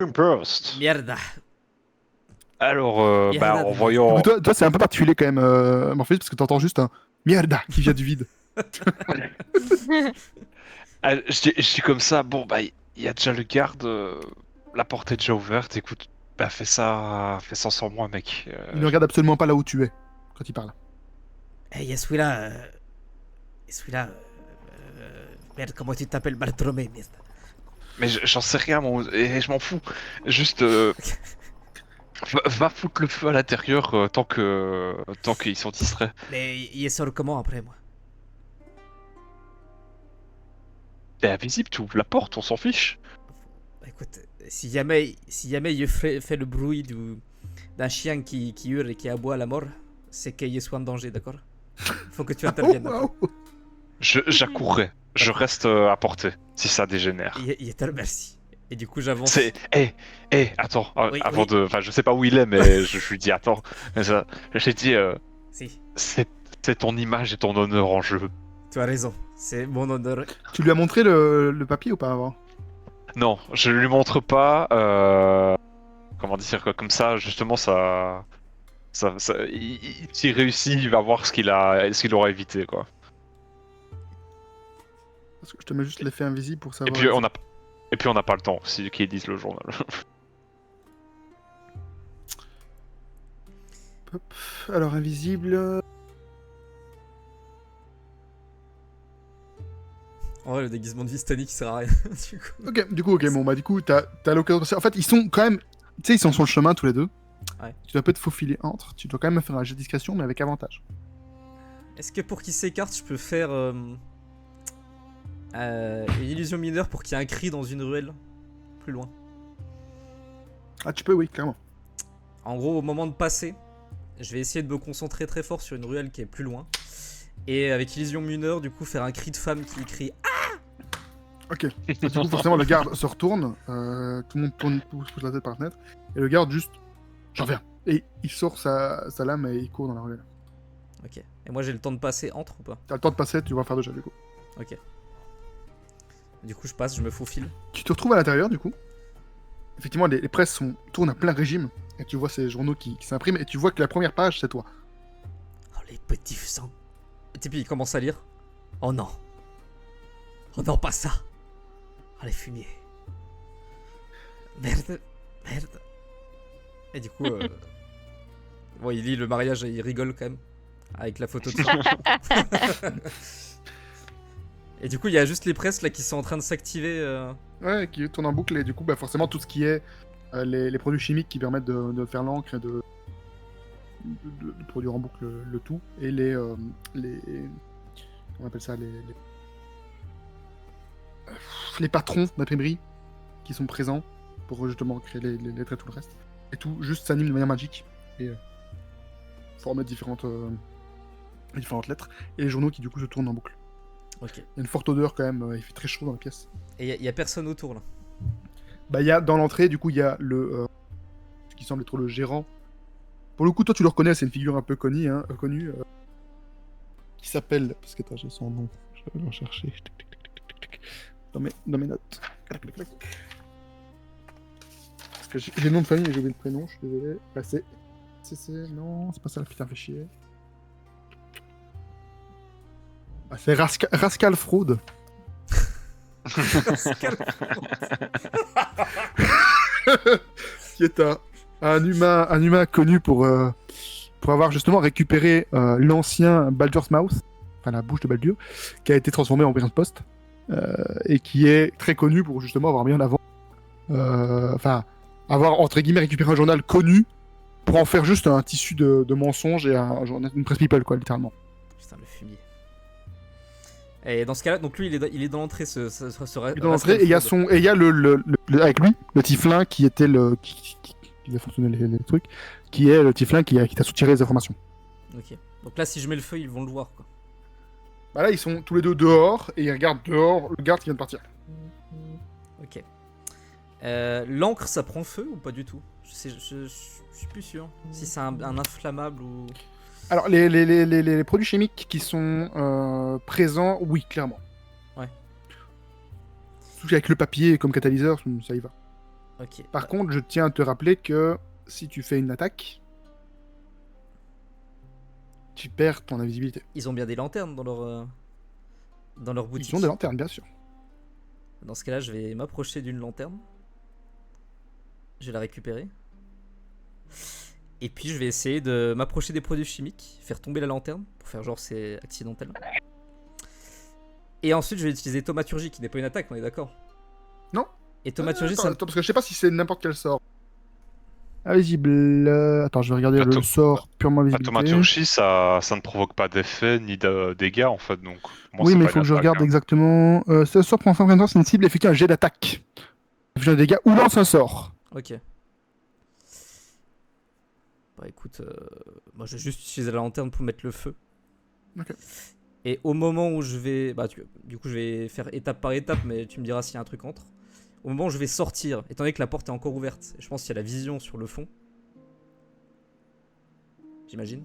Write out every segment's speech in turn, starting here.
Burst. Mierda. Alors, Mierda en de Du coup, voyant... toi c'est un peu particulier quand même, Morpheus, parce que t'entends juste un mierda qui vient du vide. Je dis comme ça, bon, bah, il y a déjà le garde, la porte est déjà ouverte, écoute, bah, fais ça sans moi, mec. Il ne regarde absolument pas là où tu es quand il parle. Eh, y a celui-là. Y a celui-là. Merde, comment tu t'appelles Bartolomé, merde. Mais j'en sais rien, et je m'en fous. Juste, va foutre le feu à l'intérieur tant qu'ils sont distraits. Mais il sort comment après, moi? T'es invisible, tu ouvres la porte, on s'en fiche. Bah, écoute, si jamais il fait le bruit d'un chien qui hurle et qui aboie à la mort, c'est qu'il soit en danger, d'accord? Faut que tu Oh, interviennes, d'accord? waouh. J'accourrai, je D'accord. reste à portée, si ça dégénère. Il est merci. Et du coup, j'avance. C'est, attends, Oui, avant oui, de, enfin, je sais pas où il est, mais je lui dis attends. Mais ça, j'ai dit, si. c'est, c'est ton image et ton honneur en jeu. Tu as raison. C'est mon honneur. Tu lui as montré le papier ou pas avant? Non, je lui montre pas. Comment dire, comme ça, justement, s'il réussit, il va voir ce qu'il aura évité, quoi. Parce que je te mets juste l'effet invisible pour Et savoir puis on exact. a, et puis on n'a pas le temps, si qu'ils disent le journal. Hop. Alors, invisible. En vrai, le déguisement de Vistani qui sert à rien, du coup. Ok, bon, bah, du coup, t'as l'occasion. En fait, ils sont quand même. Tu sais, ils sont sur le chemin tous les deux. Ouais. Tu dois peut-être faufiler entre. Tu dois quand même faire un jet de discrétion, mais avec avantage. Est-ce que pour qu'il s'écarte, je peux faire une illusion mineure pour qu'il y ait un cri dans une ruelle plus loin? Ah, tu peux, oui, clairement. En gros, au moment de passer, je vais essayer de me concentrer très fort sur une ruelle qui est plus loin. Et avec illusion mineure, du coup, faire un cri de femme qui crie Ok. Du coup, forcément, le garde se retourne. Tout le monde pousse la tête par la fenêtre. Et le garde juste. J'en viens. Et il sort sa lame et il court dans la ruelle. Ok. Et moi, j'ai le temps de passer entre ou pas? T'as le temps de passer, tu vas faire déjà, du coup. Ok. Du coup, je passe, je me faufile. Tu te retrouves à l'intérieur, du coup. Effectivement, les presses tournent à plein régime. Et tu vois ces journaux qui s'impriment. Et tu vois que la première page, c'est toi. Oh, les petits sangs. Et puis, il commence à lire. Oh non. Oh non, pas ça. Oh, les fumiers. Merde. Merde. Et du coup, bon, il lit le mariage et il rigole quand même. Avec la photo de ça. Et du coup, il y a juste les presses là qui sont en train de s'activer. Ouais, qui tourne en boucle. Et du coup, bah, forcément, tout ce qui est les produits chimiques qui permettent de faire l'encre et de produire en boucle le tout. Et les. On appelle ça les patrons d'imprimerie qui sont présents pour justement créer les lettres et tout le reste. Et tout juste s'anime de manière magique et forme différentes lettres. Et les journaux qui du coup se tournent en boucle. Ok. Il y a une forte odeur quand même, il fait très chaud dans la pièce. Et il y a personne autour là. Bah il y a dans l'entrée du coup il y a ce qui semble être le gérant. Pour le coup toi tu le reconnais, c'est une figure un peu connue qui s'appelle, parce que attends j'ai son nom, je vais le rechercher dans mes notes. Parce que j'ai le nom de famille mais j'ai oublié le prénom, je suis désolé. Bah non, c'est pas ça, putain, fait chier. Ah, c'est Rascal Fraud. Qui est un humain connu pour avoir justement récupéré l'ancien Baldur's Mouth, enfin la bouche de Baldur, qui a été transformé en Brian's Post, et qui est très connu pour justement avoir mis en avant, enfin, avoir entre guillemets récupéré un journal connu pour en faire juste un tissu de mensonges et une presse people, quoi, littéralement. Putain, le fumier. Et dans ce cas-là, donc lui, il est dans l'entrée, ce Et dans l'entrée, et il y a avec lui, le Tiflin qui était qui a fonctionné les trucs, qui est le Tiflin qui t'a soutiré les informations. Ok. Donc là, si je mets le feu, ils vont le voir, quoi. Bah là, ils sont tous les deux dehors, et ils regardent dehors le garde qui vient de partir. Ok. L'encre, ça prend feu ou pas du tout? Je suis plus sûr. Si c'est un inflammable ou... Alors, les produits chimiques qui sont présents, oui, clairement. Ouais. Surtout avec le papier comme catalyseur, ça y va. Ok. Par contre, je tiens à te rappeler que si tu fais une attaque, tu perds ton invisibilité. Ils ont bien des lanternes dans leur Ils boutique. sont des lanternes, bien sûr. Dans ce cas-là, je vais m'approcher d'une lanterne. Je vais la récupérer. Et puis je vais essayer de m'approcher des produits chimiques, faire tomber la lanterne, pour faire genre c'est accidentel. Et ensuite je vais utiliser thaumaturgie, qui n'est pas une attaque, on est d'accord? Non. Et thaumaturgie, attends, ça... attends, parce que je sais pas si c'est n'importe quel sort. Invisible. Attends, je vais regarder le Attends. sort purement La visibilité. thaumaturgie, ça ne provoque pas d'effet ni de dégâts en fait, donc pour moi Oui, c'est mais il pas faut une que je attaque, regarde hein. exactement. Ce sort prend fin de temps, c'est une cible, effectue un jet d'attaque. Effectue un dégât ou lance un sort. Ok. Bah écoute, moi je vais juste utiliser la lanterne pour mettre le feu. Ok. Et au moment où je vais... Bah du coup je vais faire étape par étape, mais tu me diras s'il y a un truc entre. Au moment où je vais sortir, étant donné que la porte est encore ouverte, et je pense qu'il y a la vision sur le fond. J'imagine.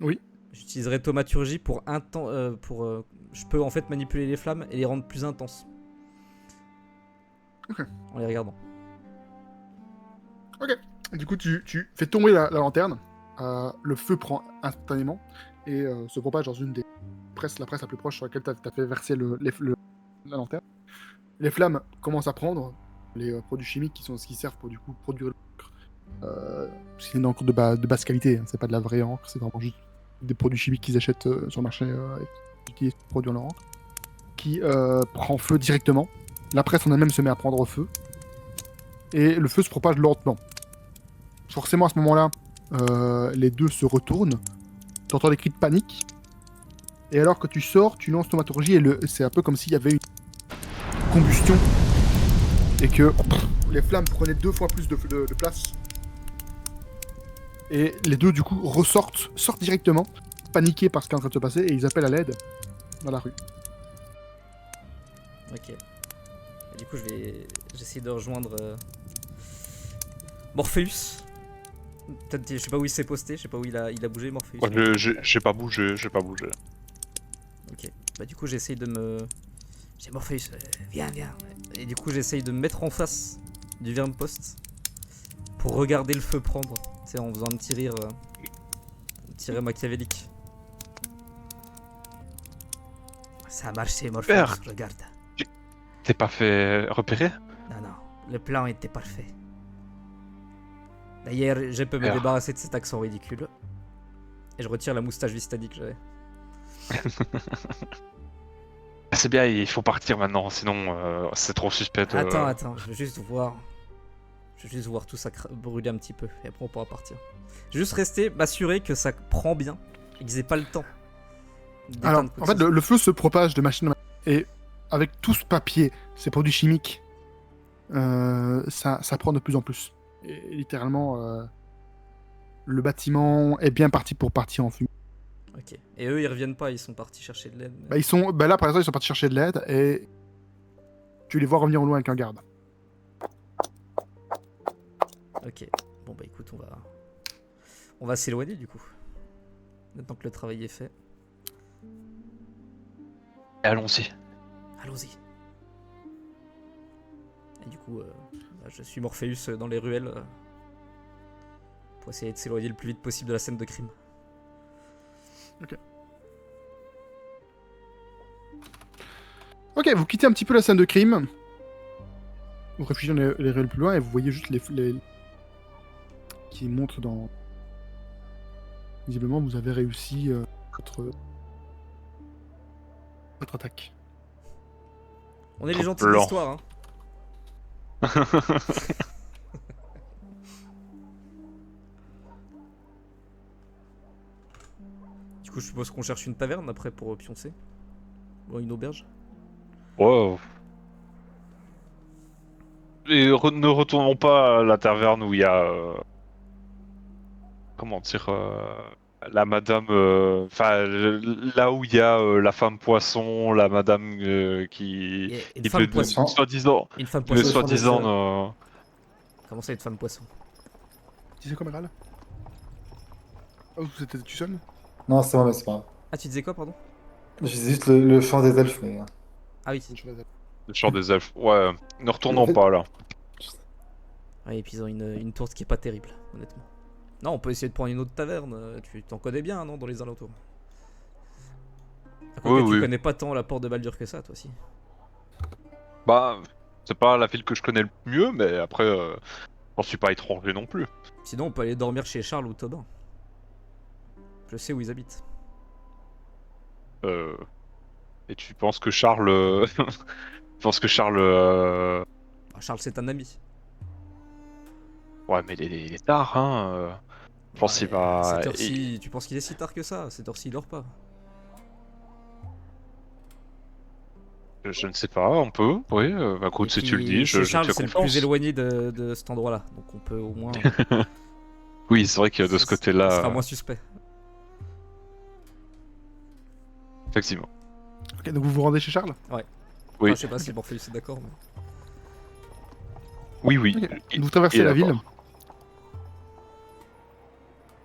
Oui. J'utiliserai thaumaturgie pour je peux en fait manipuler les flammes et les rendre plus intenses. Ok. En les regardant. Ok. Du coup, tu fais tomber la lanterne. Le feu prend instantanément et se propage dans une des la presse la plus proche sur laquelle tu as fait verser la lanterne. Les flammes commencent à prendre. Les produits chimiques qui servent pour du coup produire l'encre. C'est une encre de basse qualité, hein, c'est pas de la vraie encre, c'est vraiment juste des produits chimiques qu'ils achètent sur le marché et qui utilisent pour produire leur encre. Qui prend feu directement. La presse en elle-même se met à prendre feu. Et le feu se propage lentement. Forcément, à ce moment-là, les deux se retournent. Tu entends des cris de panique. Et alors que tu sors, tu lances thaumaturgie et c'est un peu comme s'il y avait une combustion. Et que les flammes prenaient 2 fois plus de place. Et les deux, du coup, sortent directement, paniqués par ce qui est en train de se passer, et ils appellent à l'aide dans la rue. Ok. Et du coup j'essayer de rejoindre Morpheus. Peut-être, je sais pas où il s'est posté, je sais pas où il a bougé Morpheus. Ouais, j'ai pas bougé, Ok. Bah du coup j'essaye de me... J'ai Morpheus, viens. Et du coup j'essaye de me mettre en face du verme-poste pour regarder le feu prendre. Tu sais, en faisant un petit rire machiavélique. Ça a marché Morpheus, Super. regarde. T'es pas fait repérer? Non, le plan était parfait. D'ailleurs, je peux me Alors. débarrasser de cet accent ridicule. Et je retire la moustache Vistani que j'avais. C'est bien, il faut partir maintenant, sinon c'est trop suspect. Attends, je veux juste voir. Je veux juste voir tout ça brûler un petit peu. Et après, on pourra partir. Je vais juste rester, m'assurer que ça prend bien. Et qu'ils aient pas le temps. Alors, en fait, le feu se propage de machine en machine. Et avec tout ce papier, ces produits chimiques, ça prend de plus en plus. Et littéralement, le bâtiment est bien parti pour partir en fumée. Ok. Et eux, ils reviennent pas, ils sont partis chercher de l'aide. Là, par exemple, ils sont partis chercher de l'aide et tu les vois revenir au loin avec un garde. Ok. Bon, bah écoute, on va s'éloigner du coup. Maintenant que le travail est fait. Allons-y. Allons-y. Et du coup, bah, je suis Morpheus dans les ruelles pour essayer de s'éloigner le plus vite possible de la scène de crime. Ok, vous quittez un petit peu la scène de crime. Vous réfugiez dans les ruelles plus loin et vous voyez juste les qui montrent dans... Visiblement, vous avez réussi votre attaque. On est les Trop gentils de blanc. l'histoire, hein. Du coup, je suppose qu'on cherche une taverne après pour pioncer. Bon, une auberge. Wow. Et ne retournons pas à la taverne où il y a... comment dire... la madame... Enfin, là où il y a la femme poisson, la madame qui... Et une qui femme le poisson. soi-disant... Une femme Le poisson. soi-disant... Comment ça, une femme poisson? Tu sais quoi, Méral? Oh, c'était tu seul? Non, c'est moi, mais c'est pas grave. Ah, tu disais quoi, pardon? Je disais juste le chant des elfes, mais... Ah oui. Le chant des elfes. Ouais, ne retournons En fait- pas là. Ouais, et puis ils ont une tourte qui est pas terrible, honnêtement. Non, on peut essayer de prendre une autre taverne. Tu t'en connais bien, non, dans les alentours. À quoi Oui, que tu oui. connais pas tant la porte de Baldur que ça, toi aussi. Bah, c'est pas la ville que je connais le mieux, mais après, j'en suis pas étranger non plus. Sinon, on peut aller dormir chez Charles ou Tobin. Je sais où ils habitent. Euh, Et tu penses que Charles... tu penses que Charles... Ah, Charles, c'est un ami. Ouais, mais il est tard, hein. Je pense qu'il Ouais, à va... cette heure-ci, tu penses qu'il est si tard que ça? À cette heure-ci, il dort pas. Je ne sais pas, on peut, oui. Bah, Et écoute, si puis, tu le dis, chez je te Charles, fais c'est le confiance. plus éloigné de cet endroit-là. Donc on peut au moins. Oui, c'est vrai que de ce Ça côté-là, sera moins suspect. effectivement. Ok, donc vous vous rendez chez Charles? Oui, Enfin, je sais pas si Morpheus est d'accord. Mais... oui, oui. Ok. Vous traversez il est la ville. d'accord.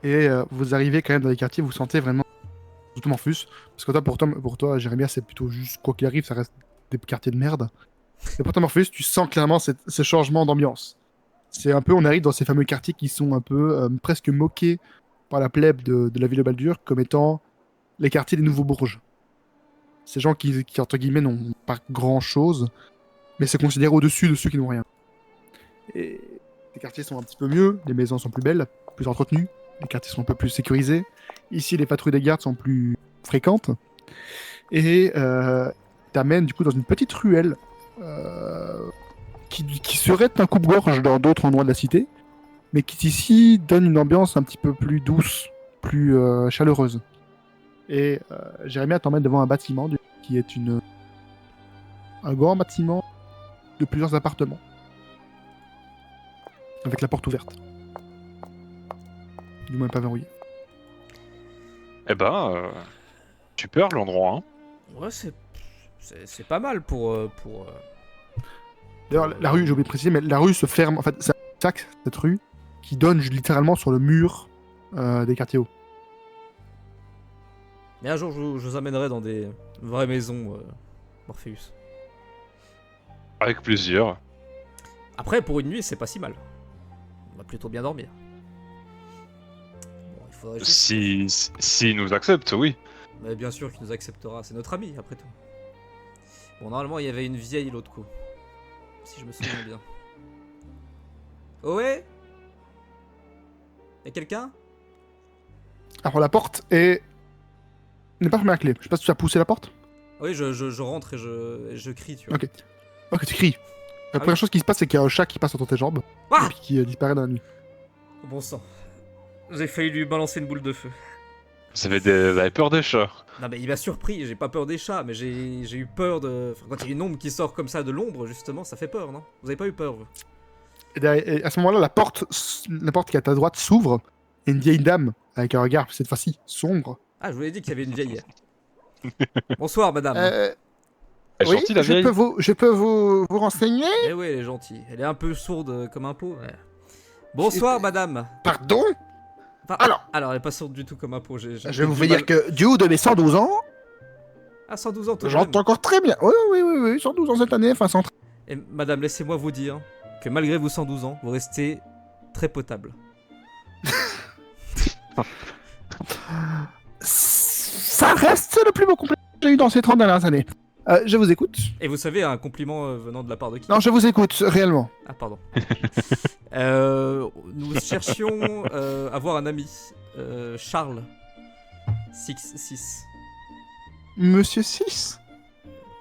Et vous arrivez quand même dans les quartiers, vous sentez vraiment tout Morphus. Parce que toi, pour toi, Jérémia, c'est plutôt juste, quoi qu'il arrive, ça reste des quartiers de merde. Et pour toi, Morpheus, tu sens clairement ce changement d'ambiance. C'est un peu, on arrive dans ces fameux quartiers qui sont un peu presque moqués par la plèbe de la ville de Baldur comme étant les quartiers des nouveaux bourges. Ces gens qui entre guillemets, n'ont pas grand-chose, mais se considèrent au-dessus de ceux qui n'ont rien. Et les quartiers sont un petit peu mieux, les maisons sont plus belles, plus entretenues, les quartiers sont un peu plus sécurisés. Ici, les patrouilles des gardes sont plus fréquentes. Et t'amènes du coup dans une petite ruelle qui serait un coupe-gorge dans d'autres endroits de la cité, mais qui ici donne une ambiance un petit peu plus douce, plus chaleureuse. Et Jérémia t'emmène devant un bâtiment qui est un grand bâtiment de plusieurs appartements, avec la porte ouverte. Du moins pas verrouillée. Eh ben, super l'endroit, hein. Ouais, c'est pas mal pour. D'ailleurs, la rue, j'ai oublié de préciser, mais la rue se ferme. En fait, c'est un sac, cette rue, qui donne littéralement sur le mur des quartiers hauts. Mais un jour, je vous amènerai dans des vraies maisons, Morpheus. Avec plaisir. Après, pour une nuit, c'est pas si mal. On va plutôt bien dormir. Bon, il faudrait juste... Si nous accepte, oui. Mais bien sûr qu'il nous acceptera, c'est notre ami, après tout. Bon, normalement, il y avait une vieille l'autre coup. Si je me souviens bien. Oh ouais? Y'a quelqu'un? Alors la porte n'est pas fermée à clé. Je sais pas si tu as poussé la porte. Oui, je rentre et je crie, tu vois. Ok. Ok, tu cries. La première chose qui se passe, c'est qu'il y a un chat qui passe entre tes jambes Ah et puis qui disparaît dans la nuit. Bon sang. J'ai failli lui balancer une boule de feu. Vous avez peur des chats. Non mais il m'a surpris, j'ai pas peur des chats, mais j'ai eu peur de... Enfin, quand il y a une ombre qui sort comme ça de l'ombre, justement, ça fait peur, non? Vous avez pas eu peur, vous? Et à ce moment-là, la porte qui est à ta droite s'ouvre et une vieille dame, avec un regard, cette fois-ci, sombre. Ah, je vous l'ai dit qu'il y avait une vieille. Bonsoir, madame. Elle est Oui, gentille, la vieille. je peux vous renseigner. Eh oui, elle est gentille. Elle est un peu sourde comme un pot. Ouais. Bonsoir, madame. Pardon? Enfin, Alors, elle est pas sourde du tout comme un pot. J'ai je vais vous du dire mal- que du haut de mes 112 ans, Ah, 112 ans, tout de j'entends même. encore très bien. Oui, 112 ans cette année, enfin 113. Et madame, laissez-moi vous dire que malgré vos 112 ans, vous restez très potable. Ça reste le plus beau compliment que j'ai eu dans ces 30 dernières années. Je vous écoute. Et vous savez, un compliment venant de la part de qui? Non, je vous écoute, réellement. Ah, pardon. Nous cherchions à voir un ami. Charles. 6. Monsieur 6?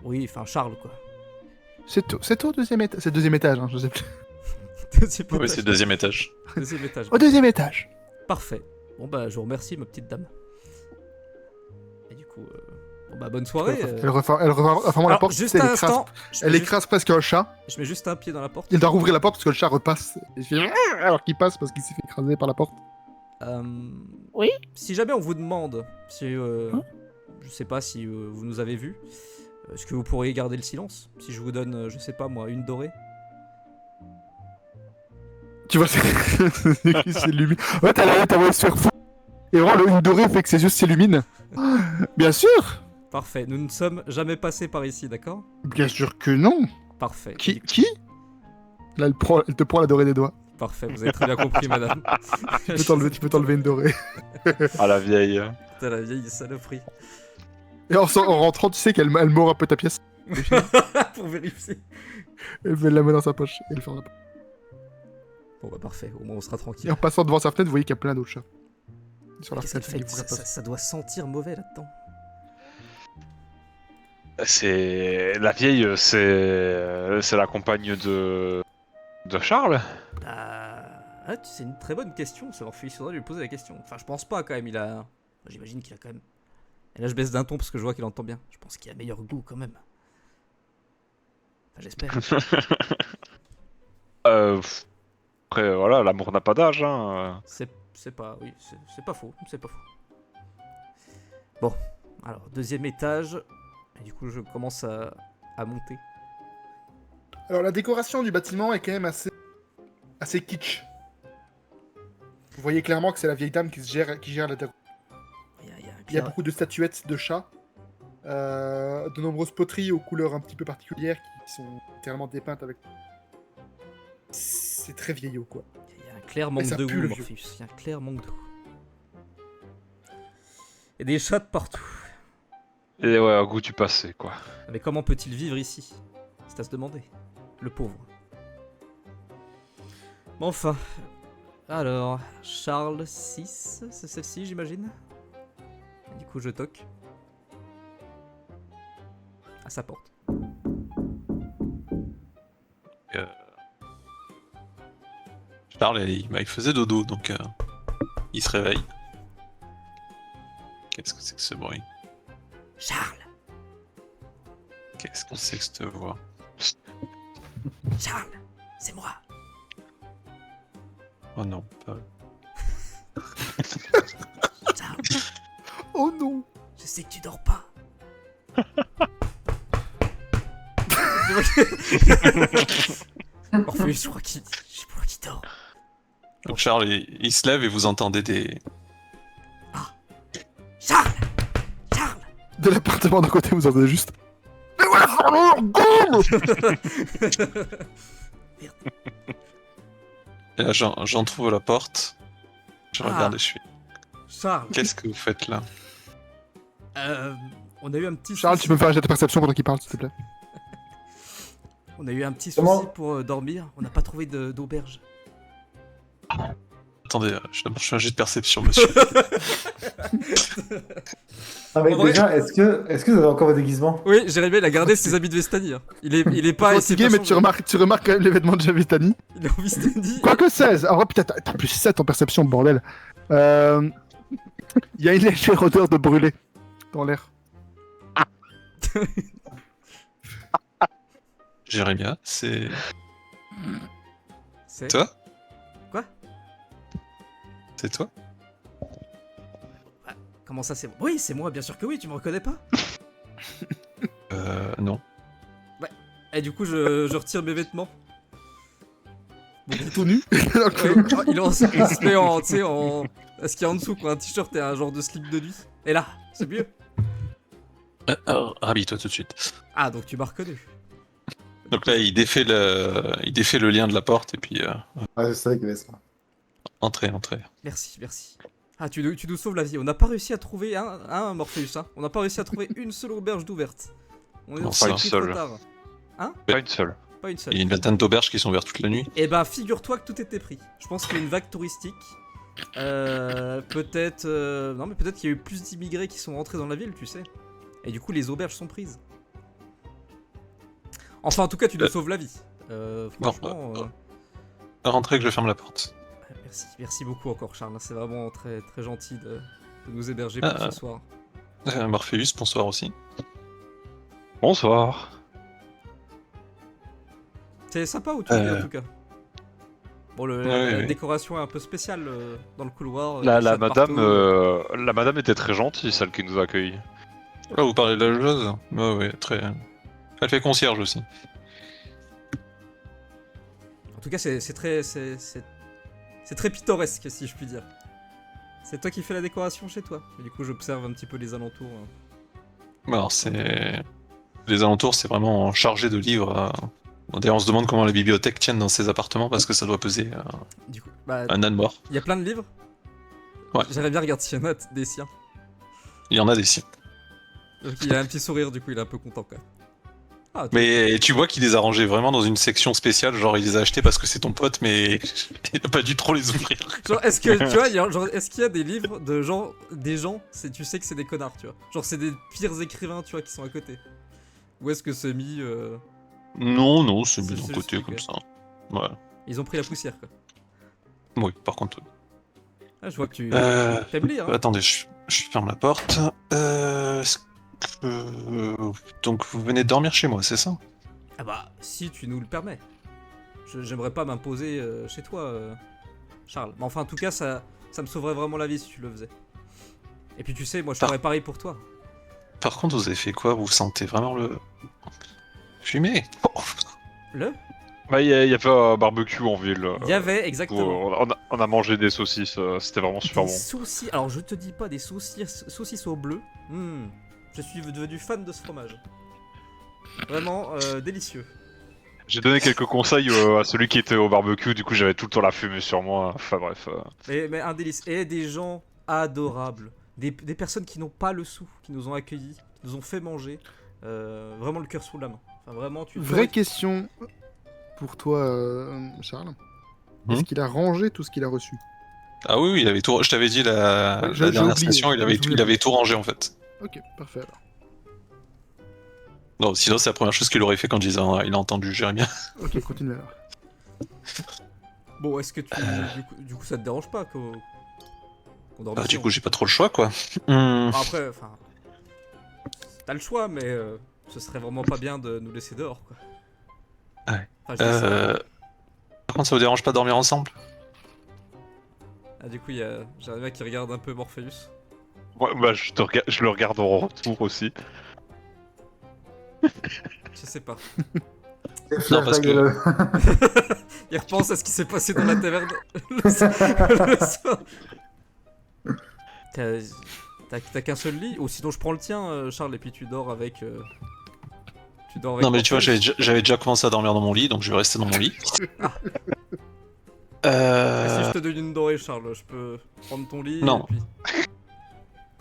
Oui, enfin Charles, quoi. C'est au deuxième étage. C'est le deuxième étage, hein, je sais plus. Deuxième Oui, étage. c'est le deuxième étage. Deuxième étage. Au deuxième étage. Parfait. Bon bah je vous remercie ma petite dame. Et du coup, bon bah bonne soirée. Elle referme la Alors, porte. juste elle un écrase- instant. Elle écrase presque un chat. Je mets juste un pied dans la porte. Il doit rouvrir la porte parce que le chat repasse. Il fait alors qu'il passe parce qu'il s'est fait écraser par la porte. Oui. Si jamais on vous demande, si je sais pas si vous nous avez vus, est-ce que vous pourriez garder le silence si je vous donne, je sais pas moi, une dorée? Tu vois, il s'illumine. Ouais, t'as envie de se faire fou. Et vraiment, une dorée fait que ses yeux s'illuminent. Bien sûr. Parfait. Nous ne sommes jamais passés par ici, d'accord? Bien sûr que non. Parfait. Qui Là, elle te prend la dorée des doigts. Parfait, vous avez très bien compris, madame. Tu peux t'enlever une dorée. À la vieille. Putain, la vieille saloperie. Et en rentrant, tu sais qu'elle mord un peu ta pièce. Pour vérifier. Elle met la main dans sa poche et elle ferme la porte. Bon bah parfait, au moins on sera Et tranquille. en passant devant sa fenêtre, vous voyez qu'il y a plein d'autres chats. Sur la Qu'est-ce qu'elle fenêtre, fait ça doit sentir mauvais là-dedans. C'est la vieille, c'est la compagne de Charles. C'est une très bonne question, ça il faudrait lui poser la question. Enfin, je pense pas quand même, il a... J'imagine qu'il a quand même... Et là je baisse d'un ton parce que je vois qu'il entend bien. Je pense qu'il a meilleur goût quand même. Enfin, j'espère. Après voilà, l'amour n'a pas d'âge. Hein. C'est pas... Oui, c'est pas faux, c'est pas faux. Bon, alors, deuxième étage. Et du coup, je commence à monter. Alors la décoration du bâtiment est quand même assez kitsch. Vous voyez clairement que c'est la vieille dame qui gère la décoration. Il y a beaucoup de statuettes de chats, de nombreuses poteries aux couleurs un petit peu particulières qui sont littéralement dépeintes avec... C'est très vieillot, quoi. Il y a un clair manque ça de pue, goût, le Morpheus. Il y a un clair manque de goût. Et des chats de partout. Et ouais, un goût du passé quoi. Mais comment peut-il vivre ici? C'est à se demander. Le pauvre. Bon, enfin. Alors, Charles 6, c'est celle-ci, j'imagine. Du coup, je toque. À sa porte. Charles, il faisait dodo, donc il se réveille. Qu'est-ce que c'est que ce bruit? Charles! Qu'est-ce que c'est que cette voix? Charles! C'est moi! Oh non, pas... Charles! Oh non! Je sais que tu dors pas! Morpheus, je crois qu'il dort. Donc Charles, il se lève et vous entendez des... Charles! Charles! De l'appartement d'à côté, vous entendez juste... Mais voilà, Et là, j'entrouvre la porte. Je regarde et je suis... Charles! Qu'est-ce que vous faites là? On a eu un petit Charles, souci. tu peux me faire un jet de perception pendant qu'il parle, s'il te plaît? On a eu un petit Comment souci pour dormir. On n'a pas trouvé d'auberge. Attendez, je fais un jet de perception, monsieur. Ah, mais En vrai- déjà, est-ce que vous avez encore vos déguisements? Oui, Jérémy, il a gardé ses habits de Vestani. Hein. Il est pas... il s'est Fatigué, pas mais changé. tu remarques quand même les vêtements de Javitani. Il est en Vestani. Quoique 16. En vrai, putain, t'as plus 7 en perception, bordel. Il y a une légère odeur de brûlé dans l'air. Jérémia, c'est... C'est... Toi? Quoi? C'est toi? Comment ça, c'est moi? Oui, c'est moi, bien sûr que oui, tu me reconnais pas? Non. Et du coup, je retire mes vêtements. Tout nu. Donc, Ouais, il se met en, tu sais, en... Est-ce qu'il y a en dessous, quoi, un t-shirt et un genre de slip de nuit? Et là, c'est mieux. Rhabille-toi tout de suite. Ah, donc tu m'as reconnu. Donc là, il défait le lien de la porte et puis... Ah, je savais qu'il y avait ça. entrez. Merci, merci. Ah, tu nous sauves la vie. On n'a pas réussi à trouver un Morpheus, hein. On n'a pas réussi à trouver une seule auberge d'ouverte. On est Comment aussi ça, pris une seule trop tard. Pas une seule. Pas une seule. Il y a une vingtaine d'auberges qui sont ouvertes toute la nuit. Eh bah, figure-toi que tout était pris. Je pense qu'il y a une vague touristique. Peut-être... Non, mais peut-être qu'il y a eu plus d'immigrés qui sont rentrés dans la ville, tu sais. Et du coup, les auberges sont prises. Enfin, en tout cas, tu nous sauves la vie. Franchement... Rentrez que je ferme la porte. Merci beaucoup encore, Charles. C'est vraiment très, très gentil de nous héberger pour ce soir. Morpheus, bonsoir aussi. Bonsoir. C'est sympa où tu vis, en tout cas. Bon, la oui. décoration est un peu spéciale dans le couloir. La des chats de partout. madame était très gentille, celle qui nous a accueillis. Là, vous parlez de la logeuse? Ouais, très... Elle fait concierge aussi. En tout cas, c'est très pittoresque, si je puis dire. C'est toi qui fais la décoration chez toi. Et du coup, j'observe un petit peu les alentours. Alors, c'est... Les alentours, c'est vraiment chargé de livres Bon, d'ailleurs, on se demande comment les bibliothèques tiennent dans ces appartements parce que ça doit peser Du coup, bah, un âne mort. il y a plein de livres. Ouais. J'aimerais bien regarder s'il y en a des siens. Il y en a des siens. Donc, il a un petit sourire, du coup, il est un peu content, quoi. Ah, toi- Mais tu vois qu'il les a rangés vraiment dans une section spéciale, genre il les a achetés parce que c'est ton pote, mais il a pas dû trop les ouvrir. Genre, est-ce que, tu vois, genre, est-ce qu'il y a des livres de genre, des gens, tu sais que c'est des connards, tu vois. Genre, c'est des pires écrivains, tu vois, qui sont à côté. Ou est-ce que c'est mis. Non, non, c'est mis C'est d'un juste côté lui, comme quoi. ça. Ouais. Ils ont pris la poussière, quoi. Oui, par contre. Ah, je vois que tu. Euh, T'aimes lire, hein. Attendez, je ferme la porte. Est-ce donc vous venez de dormir chez moi, c'est ça? Ah bah, si tu nous le permets. J'aimerais pas m'imposer chez toi, Charles. Mais enfin, en tout cas, ça me sauverait vraiment la vie si tu le faisais. Et puis, tu sais, moi, je ferais pareil pour toi. Par contre, vous avez fait quoi? Vous sentez vraiment le... Fumer? Oh. Le Bah, il y avait un barbecue en ville. Il y avait, Où exactement. on a mangé des saucisses, c'était vraiment super Des bon. saucisses. Alors, je te dis pas des saucisses au bleu. Je suis devenu fan de ce fromage. Vraiment délicieux. J'ai donné quelques conseils à celui qui était au barbecue, du coup j'avais tout le temps la fumée sur moi. Enfin bref. Mais un délice. Et des gens adorables. Des personnes qui n'ont pas le sou, qui nous ont accueillis, qui nous ont fait manger. Vraiment le cœur sous la main. Enfin, vraiment, tu Vraie question pour toi, Charles. Est-ce qu'il a rangé tout ce qu'il a reçu? Ah oui, oui, il avait tout... Je t'avais dit Ouais, j'ai la dernière oublié, session, je me souviens il avait plus. tout rangé en fait. Ok, parfait alors. Non, sinon c'est la première chose qu'il aurait fait quand il a entendu Jérémia. Ok, continue alors. Bon, est-ce que tu. Du coup, ça te dérange pas qu'on dorme Bah, ici, du coup, j'ai pas trop le choix quoi. Hmm. Après, enfin. T'as le choix, mais ce serait vraiment pas bien de nous laisser dehors, quoi. Ouais. Enfin, je dis ça. Par contre, ça vous dérange pas de dormir ensemble? Ah, du coup, il y a Jérémia qui regarde un peu Morpheus. Ouais, bah, je le regarde en retour aussi. Je sais pas. Non, parce que- Il repense à ce qui s'est passé dans la taverne le soir. T'as qu'un seul lit? Ou sinon je prends le tien, Charles, et puis tu dors avec. Tu dors avec Non, mais tu vois, Morpheus. j'avais déjà commencé à dormir dans mon lit, donc je vais rester dans mon lit. Et si je te donne une dorée, Charles, je peux prendre ton lit Non. et puis.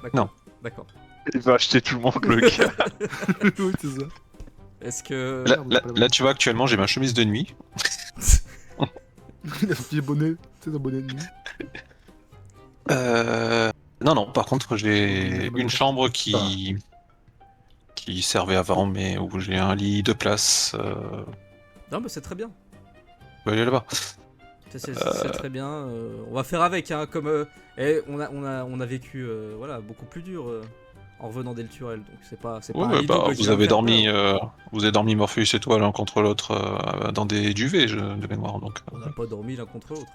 D'accord. Non. D'accord. Il va acheter tout le monde le gars. Oui, c'est ça. Est-ce que. Là, tu vois, actuellement, j'ai ma chemise de nuit. Il a son petit bonnet, tu sais, son bonnet de nuit. Non, non, par contre, j'ai Oui, une chambre qui servait avant, mais où j'ai un lit de place. Non, mais c'est très bien. On va aller là-bas. C'est très bien. On va faire avec, hein, comme. Et on a vécu voilà, beaucoup plus dur en revenant d'Elturel, donc c'est pas un Ouais, lit bah, double qui vous va me avez faire dormi, peur. vous avez dormi Morpheus et toi l'un contre l'autre dans des duvets de mémoire, donc. On n'a pas dormi l'un contre l'autre.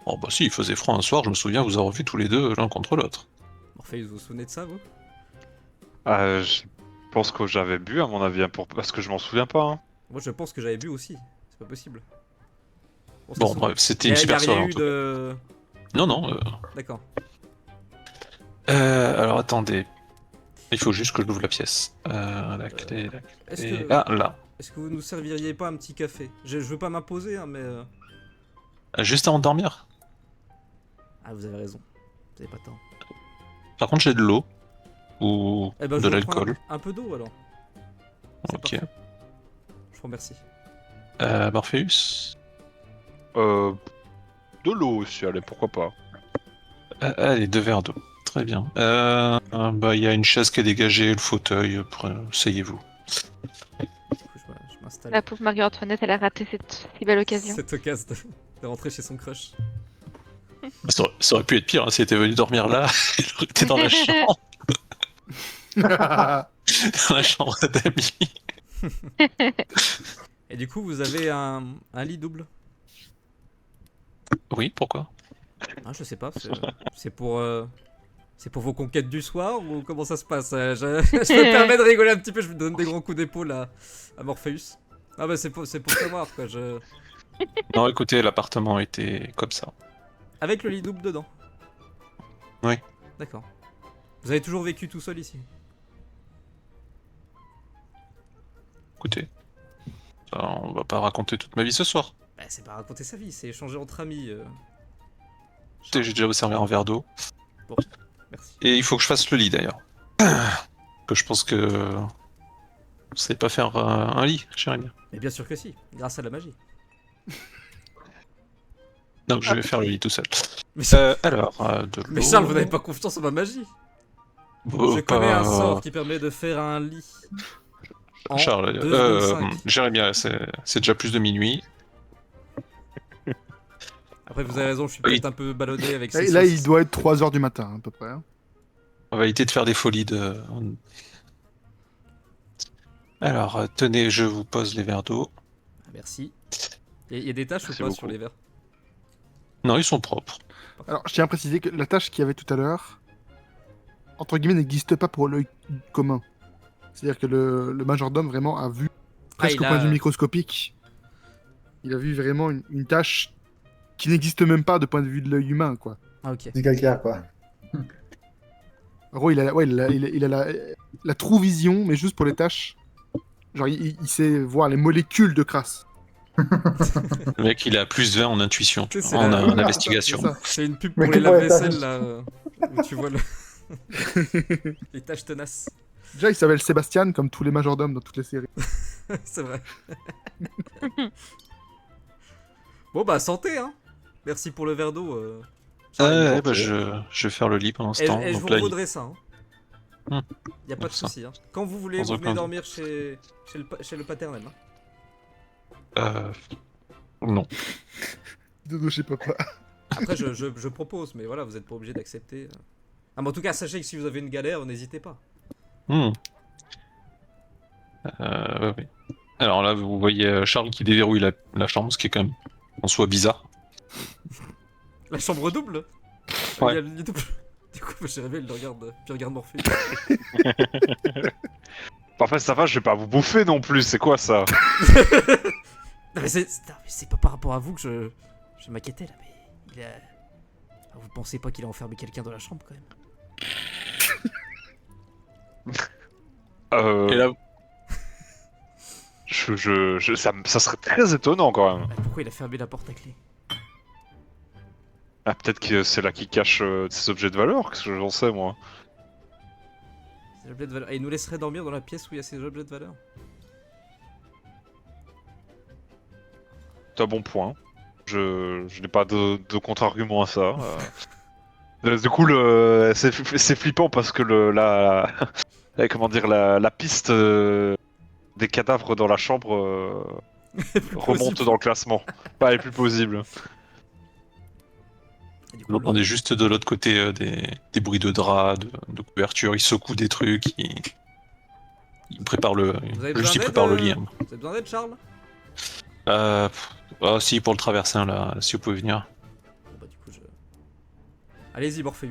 Oh bah si, il faisait froid un soir, je me souviens vous avoir vu tous les deux l'un contre l'autre. Morpheus, vous vous souvenez de ça, vous? Je pense que j'avais bu à mon avis, hein, parce que je m'en souviens pas. Hein. Moi, je pense que j'avais bu aussi. C'est pas possible. On s'en Bon, souvient. bref, c'était Y une a super soirée rien en eu tout cas. de. Non, non. D'accord. Alors attendez. Il faut juste que je ouvre la pièce. La clé. Est-ce Et... que, Ah, là. est-ce que vous nous serviriez pas un petit café? Je veux pas m'imposer, hein, mais. Juste avant de dormir. Ah, vous avez raison. Vous avez pas tort. Par contre, j'ai de l'eau. Ou Eh ben, de je vais l'alcool. prendre un peu d'eau alors. C'est Ok. parfait. Je vous remercie. Morpheus. De l'eau aussi, allez, pourquoi pas. Allez, 2 verres d'eau. Très bien. Bah, il y a une chaise qui est dégagée, le fauteuil. Asseyez-vous. Du coup, je m'installe. La pauvre Marie-Antoinette, elle a raté cette si belle occasion. Cette occasion de rentrer chez son crush. Ça aurait pu être pire hein, si elle était venue dormir là. Elle aurait été dans la chambre, dans la chambre d'amis. Et du coup, vous avez un lit double? Oui, pourquoi? Ah, je sais pas. C'est pour. C'est pour vos conquêtes du soir ou comment ça se passe? Je me permets de rigoler un petit peu, je me donne des grands coups d'épaule à Morpheus. Ah bah c'est pour savoir quoi, Non, écoutez, l'appartement était comme ça. Avec le lit double dedans? Oui. D'accord. Vous avez toujours vécu tout seul ici? Écoutez, On va pas raconter toute ma vie ce soir. Bah, c'est pas raconter sa vie, c'est échanger entre amis. J'ai déjà servi un verre d'eau. Merci. Et il faut que je fasse le lit d'ailleurs. Que je pense que vous savez pas faire un lit, Jérémy. Mais bien sûr que si, grâce à la magie. Donc je vais faire le lit tout seul. Mais, Alors, de mais l'eau. Charles, vous n'avez pas confiance en ma magie. Oh, Je connais un pas- sort qui permet de faire un lit. En Charles, 2,5. Jérémy, c'est déjà plus de minuit. Après, vous avez raison, je suis Oui. peut-être un peu ballonné avec Et ces là, saucisses. il doit être 3h du matin, à peu près. Hein. On va éviter de faire des folies de. Alors, tenez, je vous pose les verres d'eau. Ah, merci. Il y a des taches Merci ou pas beaucoup. sur les verres? Non, ils sont propres. Alors, je tiens à préciser que la tâche qu'il y avait tout à l'heure, entre guillemets, n'existe pas pour l'œil commun. C'est-à-dire que le majordome, vraiment, a vu, presque il au point a- de vue microscopique, il a vu vraiment une tâche qui n'existe même pas de point de vue de l'œil humain, quoi. Ah, ok. Du calcaire, quoi. En gros, il a la true vision, mais juste pour les tâches. Genre, il sait voir les molécules de crasse. Le mec, il a plus 20 en intuition, Tu sais, c'est en, la- en Voilà, investigation. c'est ça. C'est une pub Mais pour les que pour les lave-vaisselle taches. là, où tu vois les taches tenaces. Déjà, il s'appelle Sébastien, comme tous les majordomes dans toutes les séries. C'est vrai. Bon bah santé hein. Merci pour le verre d'eau. Ouais, bah, je vais faire le lit pendant ce Et, temps. et je Donc vous là, redresserai ça. Hein. Y a pas Donc de ça. souci. Hein. Quand vous voulez, Sans vous aucun venez doute. dormir chez le paternel. Hein. Non. Dodo chez papa. Après je propose, mais voilà, vous êtes pas obligé d'accepter. Ah mais en tout cas, sachez que si vous avez une galère, n'hésitez pas. Hmm. Ouais, oui. Alors là, vous voyez Charles qui déverrouille la chambre, ce qui est quand même en soi bizarre. La chambre double. Ouais. Il y a le lit double. Du coup, Jérémy, il le regarde, puis il regarde Morphée. Parfait, ça va, je vais pas vous bouffer non plus, c'est quoi ça? Non mais c'est pas par rapport à vous que je m'inquiétais là, mais vous pensez pas qu'il a enfermé quelqu'un dans la chambre quand même? Et là, Ça serait très étonnant quand même. Bah, pourquoi il a fermé la porte à clé? Ah, peut-être que c'est là qui cache ses objets de valeur, qu'est-ce que j'en sais moi. Ses objets de valeur. Et il nous laisserait dormir dans la pièce où il y a ses objets de valeur? C'est un bon point. Je n'ai pas de contre-argument à ça. Du coup, c'est flippant parce que comment dire, la piste des cadavres dans la chambre remonte dans le classement. Pas les plus possibles. Et du coup, vous entendez juste de l'autre côté des bruits de draps, de couverture, il secoue des trucs, il prépare le. Vous avez Juste il besoin prépare le d'aide, lit. Hein. Vous avez besoin d'aide, Charles? Ah si, pour le traversin là, si vous pouvez venir. Bon, bah, du coup, allez-y, Morpheus.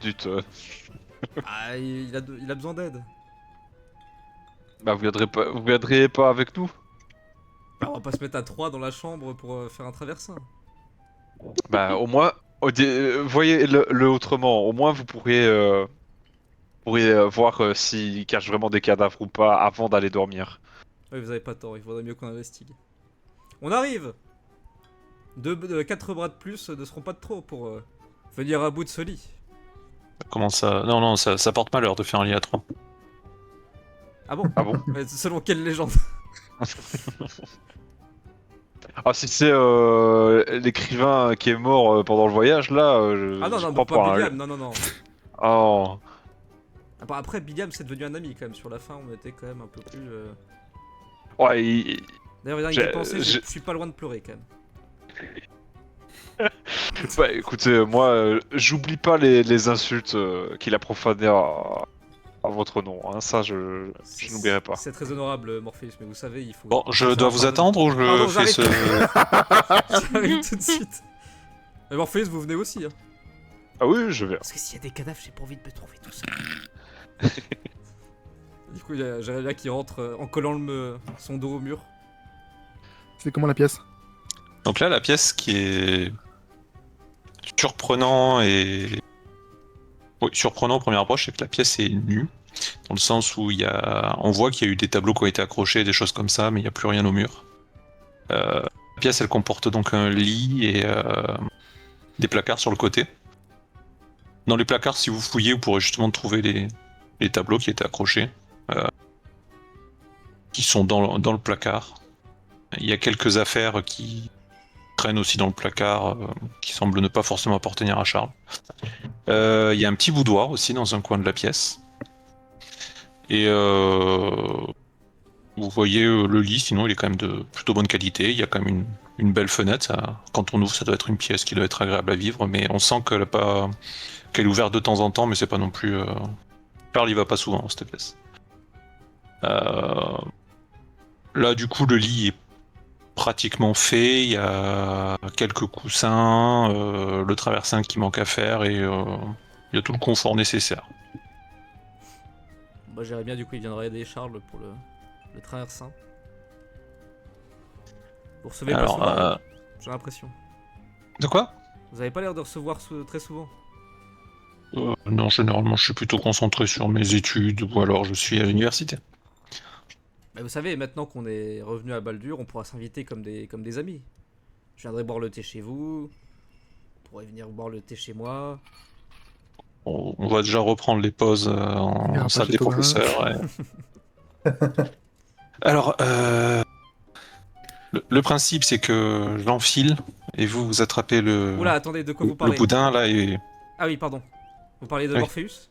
Dites, Ah, il a besoin d'aide. bah vous viendriez pas avec nous? Bah, on va pas se mettre à 3 dans la chambre pour faire un traversin. Bah au moins, voyez le autrement. Au moins vous pourriez voir s'il cache vraiment des cadavres ou pas avant d'aller dormir. Oui, vous avez pas tort, il faudrait mieux qu'on investigue. On arrive! 4 bras de plus ne seront pas de trop pour venir à bout de ce lit. Comment ça. Non, ça porte malheur de faire un lit à 3. Ah bon? Ah bon? Mais selon quelle légende? Ah si c'est l'écrivain qui est mort pendant le voyage là, Ah non, je non, crois pas pas. Billiam, non. Oh. Après, Billiam, c'est devenu un ami quand même. Sur la fin, on était quand même un peu plus. Ouais, D'ailleurs, rien J'ai- que penser, je j'ai- suis pas loin de pleurer quand même. bah écoutez, moi j'oublie pas les insultes qu'il a profanées à votre nom. Hein. Ça je n'oublierai pas. C'est très honorable, Morpheus, mais vous savez, il faut. Bon, je faut dois faire vous un attendre ou je Pardon, fais ce. J'arrive tout de suite. Mais Morpheus, vous venez aussi, hein. Ah oui, je vais. Parce que s'il y a des cadavres, j'ai pas envie de me trouver tout seul. Du coup, il y a Jérémia qui rentre en collant son dos au mur. C'est comment la pièce? Donc là, la pièce qui est surprenant et. Oui, surprenant au premier approche, c'est que la pièce est nue. Dans le sens où on voit qu'il y a eu des tableaux qui ont été accrochés, des choses comme ça, mais il n'y a plus rien au mur. La pièce, elle comporte donc un lit et des placards sur le côté. Dans les placards, si vous fouillez, vous pourrez justement trouver les tableaux qui étaient accrochés, qui sont dans le placard. Il y a quelques affaires qui traînent aussi dans le placard, qui semblent ne pas forcément appartenir à Charles. Il y a un petit boudoir aussi dans un coin de la pièce. Et vous voyez le lit, sinon il est quand même de plutôt bonne qualité. Il y a quand même une belle fenêtre. Quand on ouvre, ça doit être une pièce qui doit être agréable à vivre, mais on sent qu'elle est ouverte de temps en temps, mais c'est pas non plus. Charles, il va pas souvent dans cette pièce. Là, du coup, le lit est pratiquement fait. Il y a quelques coussins, le traversin qui manque à faire, et il y a tout le confort nécessaire. Moi j'irais bien, du coup il viendrait aider Charles pour le traversin. Vous recevez pas souvent, j'ai l'impression. De quoi? Vous avez pas l'air de recevoir très souvent. Non, généralement, je suis plutôt concentré sur mes études, ou alors je suis à l'université. Mais vous savez, maintenant qu'on est revenu à Baldur, on pourra s'inviter comme des amis. Je viendrai boire le thé chez vous, vous pourrez venir boire le thé chez moi. On va déjà reprendre les pauses en salle des professeurs. Alors, le principe, c'est que j'enfile et vous attrapez Oula, attendez, de quoi vous le parlez? boudin là et. Ah oui, pardon. Vous parlez de Oui. Morpheus?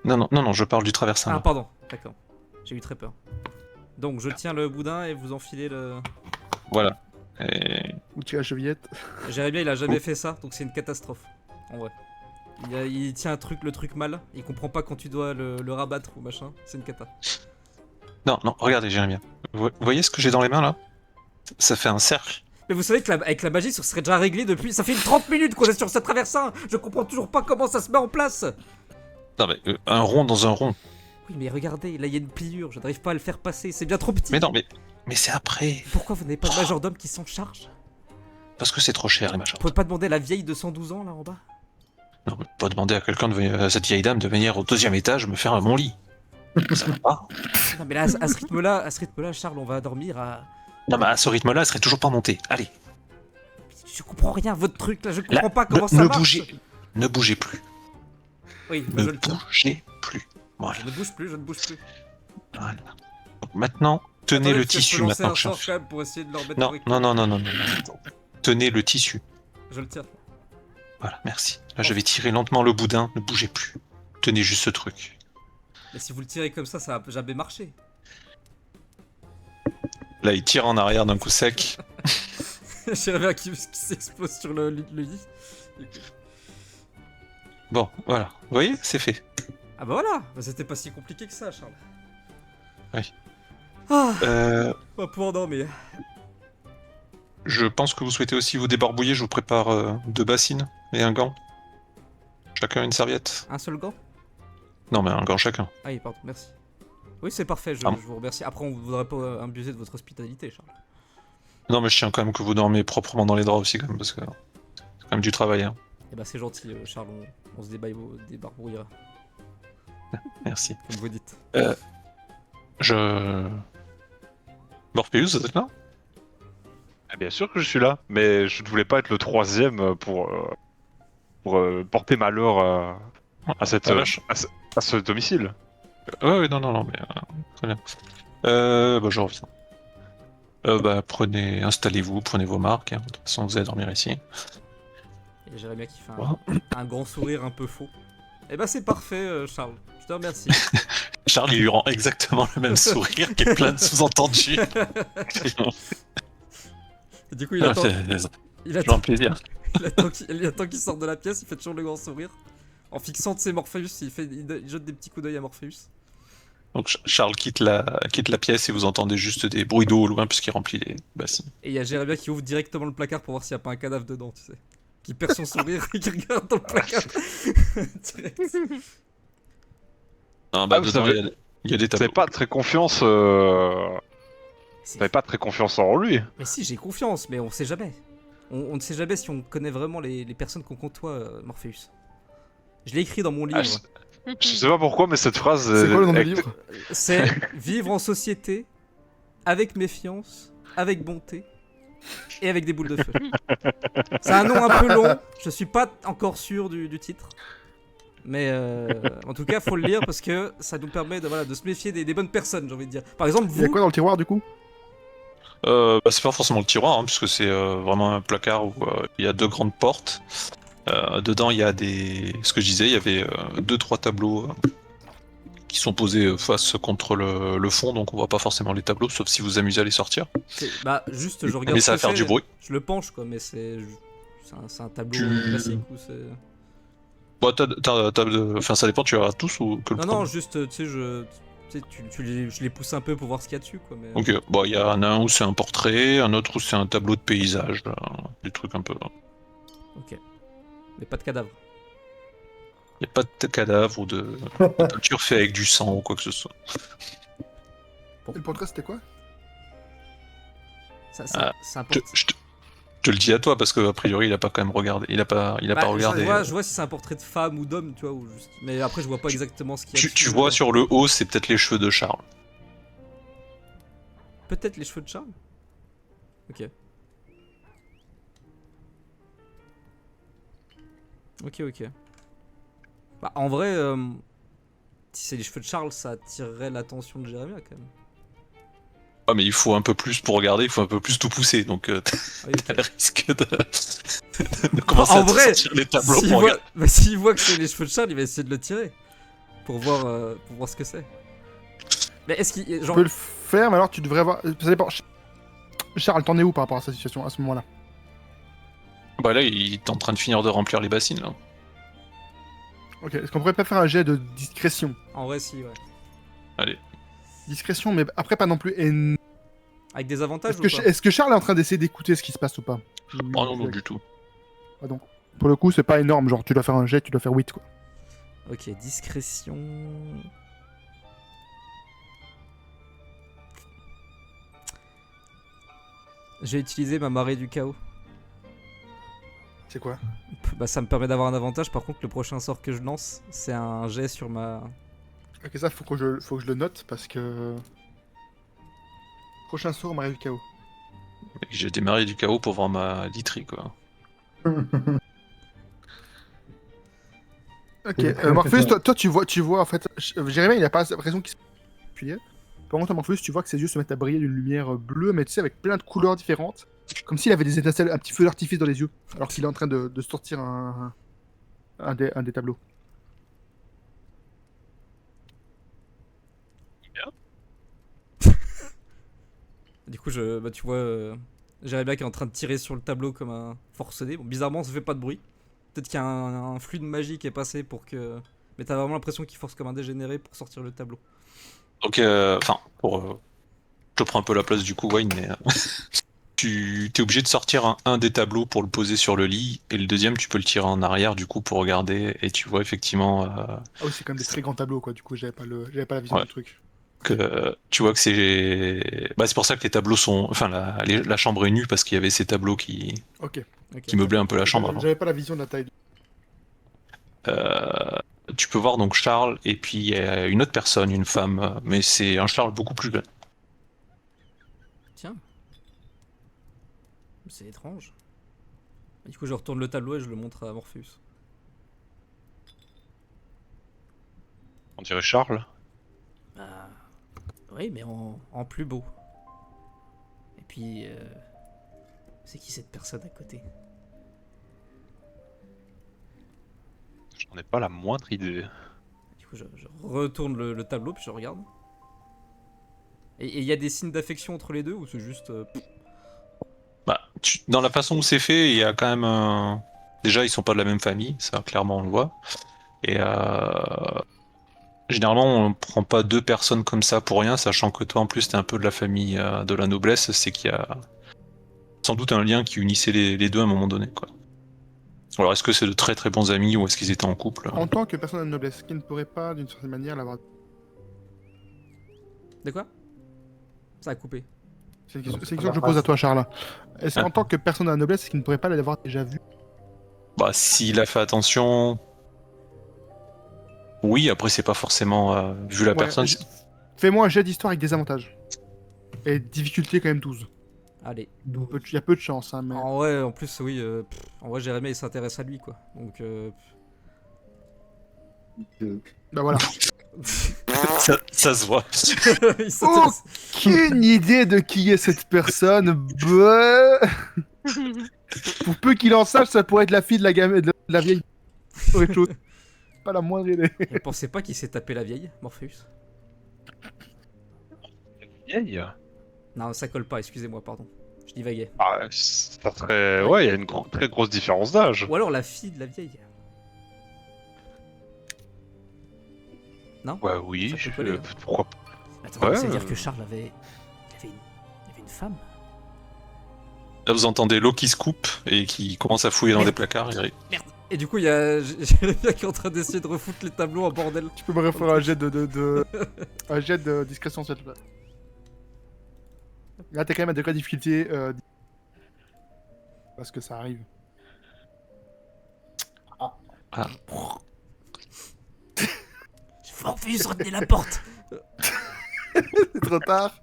Non, je parle du traversin. Ah là. pardon, d'accord. J'ai eu très peur. Donc je tiens le boudin et vous enfilez le... Voilà. Et- Ou tu as chevillette. Jérémie il a jamais fait ça, donc c'est une catastrophe. En vrai. Il tient le truc mal, il comprend pas quand tu dois le rabattre ou machin, c'est une cata. Non, regardez, Jérémie. Vous voyez ce que j'ai dans les mains là? Ça fait un cercle. Mais vous savez qu'avec la magie, ça serait déjà réglé depuis... Ça fait 30 minutes qu'on est sur ce traversin. Je comprends toujours pas comment ça se met en place. Non, mais un rond dans un rond. Oui, mais regardez, là il y a une pliure, je n'arrive pas à le faire passer, c'est bien trop petit. Mais non, mais c'est après. Pourquoi vous n'avez pas de majordome qui s'en charge? Parce que c'est trop cher les machins. Vous pouvez pas demander à la vieille de 112 ans là en bas? Non, mais pas demander à quelqu'un à cette vieille dame de venir au 2e étage me faire mon lit. Ça va pas. Non mais là, à ce rythme-là, Charles, on va dormir à... Non, mais à ce rythme-là, elle serait toujours pas montée. Allez. Je comprends rien, votre truc là, je Là, comprends pas comment ça ne marche. Ne bougez plus. Oui, bah, Ne je le tiens. bougez plus. Voilà. Je ne bouge plus, je ne bouge plus. Voilà. Donc maintenant, tenez Attendez, le est-ce que je tissu peux lancer maintenant un que sort j'en quand même pour essayer de leur mettre Non, correctement. non. Tenez le tissu. Je le tiens. Voilà, merci. Là, je vais tirer lentement le boudin. Ne bougez plus. Tenez juste ce truc. Mais si vous le tirez comme ça va jamais marcher. Là, il tire en arrière d'un coup sec. J'aimerais bien qui s'explose sur le lit. Bon, voilà. Vous voyez, c'est fait. Ah bah voilà, bah, c'était pas si compliqué que ça, Charles. Oui. Ah, Euh, on va pouvoir dormir. je pense que vous souhaitez aussi vous débarbouiller. Je vous prépare 2 bassines et un gant. Chacun une serviette. Un seul gant? Non, mais un gant chacun. Ah oui, pardon, merci. Oui, c'est parfait, je vous remercie. Après, on ne voudrait pas abuser de votre hospitalité, Charles. Non, mais je tiens quand même que vous dormiez proprement dans les draps aussi, quand même, parce que c'est quand même du travail. Hein. Eh bah c'est gentil, Charles, on se débarbouillera, Merci. comme vous dites. Morpheus, vous êtes là? Ah, bien sûr que je suis là, mais je ne voulais pas être le 3e pour porter malheur à cette Ah, vache. à ce domicile. Ouais, non, mais très bien. Bah, je reviens. Installez-vous, prenez vos marques. Hein. De toute façon, vous allez dormir ici. Et Jérémie qui fait Voilà. un grand sourire un peu faux. Eh bah c'est parfait, Charles. Je te remercie. Charles, il lui rend exactement le même sourire qui est plein de sous-entendus. Et du coup, il attend, il attend, Genre plaisir. il attend qu'il sorte de la pièce, il fait toujours le grand sourire. En fixant de ses Morpheus, il jette des petits coups d'œil à Morpheus. Donc Charles quitte la pièce et vous entendez juste des bruits d'eau au loin puisqu'il remplit les bassines. Et il y a Jérémia qui ouvre directement le placard pour voir s'il n'y a pas un cadavre dedans, tu sais. Qui perd son sourire et qui regarde dans le placard. Direct. Non, vous dedans, avez- il y a des Vous n'avez tableaux. pas très confiance. Vous n'avez pas très confiance en lui. Mais si, j'ai confiance, mais on sait jamais. On ne sait jamais si on connaît vraiment les personnes qu'on côtoie, Morpheus. Je l'ai écrit dans mon livre. Je sais pas pourquoi, mais cette phrase. C'est quoi le nom du elle- livre? C'est vivre en société, avec méfiance, avec bonté et avec des boules de feu. C'est un nom un peu long, je suis pas encore sûr du titre. Mais en tout cas, faut le lire parce que ça nous permet de se méfier des bonnes personnes, j'ai envie de dire. Par exemple, Il y a vous. quoi dans le tiroir du coup? C'est pas forcément le tiroir, hein, puisque c'est vraiment un placard où il y a 2 grandes portes. Dedans, il y a ce que je disais, il y avait 2-3 tableaux qui sont posés face contre le fond, donc on voit pas forcément les tableaux, sauf si vous amusez à les sortir. Bah, juste, je regarde. Mais ce ça va que faire c'est, du bruit. Je le penche, quoi, mais c'est un tableau Tu- classique ou c'est. Bon, enfin, ça dépend, tu as tous ou que le Non, non, premier. juste, tu sais, je les pousse un peu pour voir ce qu'il y a dessus, quoi. Mais, Ok, bon, il y en a un où c'est un portrait, un autre où c'est un tableau de paysage, des trucs un peu. Ok. Mais pas de cadavre. Il n'y a pas de cadavre ou de peinture fait avec du sang ou quoi que ce soit. Et le portrait c'était quoi? C'est Je, important. je te le dis à toi parce que a priori il a pas quand même regardé, il a pas Bah, regardé. je vois si c'est un portrait de femme ou d'homme, tu vois, ou juste. Mais après, je vois pas exactement ce qu'il y a Tu dessus. vois sur le haut, c'est peut-être les cheveux de Charles. Peut-être les cheveux de Charles. Ok. Ok. Bah, en vrai, si c'est les cheveux de Charles, ça attirerait l'attention de Jérémia quand même. Ah mais il faut un peu plus pour regarder, il faut un peu plus tout pousser, donc Ah oui, ok. t'as le risque de commencer En à te vrai, sortir les tableaux S'il pour voit... regarder. bah, s'il voit que c'est les cheveux de Charles, il va essayer de le tirer. Pour voir ce que c'est. Mais est-ce qu'il. Tu Genre. peux le faire, mais alors tu devrais avoir. Ça dépend. Charles, t'en es où par rapport à sa situation à ce moment-là? Bah là il est en train de finir de remplir les bassines là. Ok, est-ce qu'on pourrait pas faire un jet de discrétion? En vrai, si, ouais. Allez. Discrétion, mais après pas non plus. Avec des avantages Est-ce ou que, pas est-ce que Charles est en train d'essayer d'écouter ce qui se passe ou pas? Oh non, non du tout. Ah, donc, pour le coup, c'est pas énorme. Genre, tu dois faire un jet, tu dois faire 8 quoi. Ok, discrétion. J'ai utilisé ma marée du chaos. C'est quoi? Bah, ça me permet d'avoir un avantage. Par contre, le prochain sort que je lance, c'est un jet sur ma. Ok, ça, faut que je le note parce que. Prochain sort, Marie du Chaos. J'ai démarré du chaos pour voir ma literie quoi. Ok, Morpheus, toi tu vois en fait. Jérémy, il a pas raison qu'il s'appuyait. Par contre, Morpheus, tu vois que ses yeux se mettent à briller d'une lumière bleue, mais tu sais, avec plein de couleurs différentes. Comme s'il avait des étincelles, un petit feu d'artifice dans les yeux. Alors qu'il est en train de sortir un des tableaux. Du coup, bah, tu vois, Jérémia qui est en train de tirer sur le tableau comme un forcené. Bon, bizarrement, ça fait pas de bruit. Peut-être qu'il y a un flux de magie qui est passé pour que. Mais t'as vraiment l'impression qu'il force comme un dégénéré pour sortir le tableau. Donc enfin je te prends un peu la place du coup Wayne, mais tu t'es obligé de sortir un des tableaux pour le poser sur le lit, et le deuxième tu peux le tirer en arrière du coup pour regarder, et tu vois effectivement Ah oui, c'est quand même des très grands tableaux, quoi. Du coup, j'avais pas la vision Ouais. du truc. que tu vois que c'est pour ça que les tableaux sont, enfin la chambre est nue parce qu'il y avait ces tableaux qui Ok. meublaient un peu la chambre avant. J'avais pas la vision de la taille. Tu peux voir donc Charles et puis il y a une autre personne, une femme, mais c'est un Charles beaucoup plus jeune. Tiens. C'est étrange. Du coup, je retourne le tableau et je le montre à Morpheus. On dirait Charles. Bah. Oui, mais en plus beau. Et puis. C'est qui cette personne à côté? J'en ai pas la moindre idée. Du coup, je retourne le tableau puis je regarde. Et il y a des signes d'affection entre les deux ou c'est juste. Bah, dans la façon où c'est fait, il y a quand même un... Déjà, ils sont pas de la même famille, ça clairement on le voit. Et généralement, on prend pas 2 personnes comme ça pour rien, sachant que toi en plus t'es un peu de la famille de la noblesse, c'est qu'il y a sans doute un lien qui unissait les deux à un moment donné, quoi. Alors est-ce que c'est de très très bons amis ou est-ce qu'ils étaient en couple? En tant que personne de noblesse, qui ne pourrait pas, d'une certaine manière, l'avoir. De quoi? Ça a coupé. C'est une question que je pose à toi, Charles. Est-ce qu'en tant que personne de la noblesse, est-ce qu'il ne pourrait pas l'avoir déjà vu? Bah, s'il a fait attention... Oui, après, c'est pas forcément vu la Ouais, personne. Fais-moi un jet d'histoire avec des avantages. Et difficulté quand même 12. Allez. Il y a peu de chance, hein, mais... En vrai, en plus, oui. En vrai, Jérémy, il s'intéresse à lui, quoi. Donc. Bah voilà. Ça se voit. il s'intéresse. Aucune idée de qui est cette personne. Bah... Pour peu qu'il en sache, ça pourrait être la fille de la, de la vieille. Ça aurait été autre chose. Pas la moindre idée. Je pensais pas qu'il s'est tapé la vieille, Morpheus. Vieille. Non, ça colle pas, excusez-moi, pardon. Je divaguais. Ah, ça serait... Ouais, il y a une très grosse différence d'âge. Ou alors la fille de la vieille. Non? Ouais, oui, Ça peut coller, hein. pourquoi pas. Attends, Ouais, ça veut dire que Charles avait. Il avait une femme? Là, vous entendez l'eau qui se coupe et qui commence à fouiller dans des placards. Et du coup, il y a Jérémy qui est en train d'essayer de refoutre les tableaux en bordel. Tu peux me refaire un jet un jet de discrétion, s'il te plaît. Là, t'es quand même à 2 cas de difficulté. Parce que ça arrive. Morpheus, retenez la porte! C'est trop tard.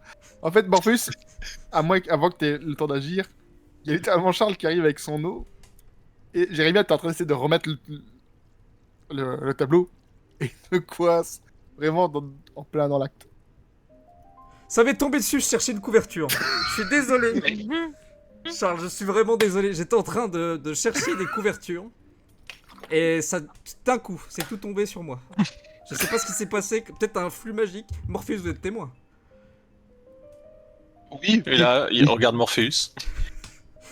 En fait, Morpheus, avant que t'aies le temps d'agir, il y a littéralement Charles qui arrive avec son eau. Et Jérémy, t'es en train d'essayer de remettre le tableau. Et il se coince vraiment en plein dans l'acte. Ça m'est tombé dessus, je cherchais une couverture. Je suis désolé. Charles, je suis vraiment désolé. J'étais en train de chercher des couvertures. Et ça, d'un coup, c'est tout tombé sur moi. Je sais pas ce qui s'est passé, peut-être un flux magique. Morpheus, vous êtes témoin. Oui, Et là, il regarde Morpheus.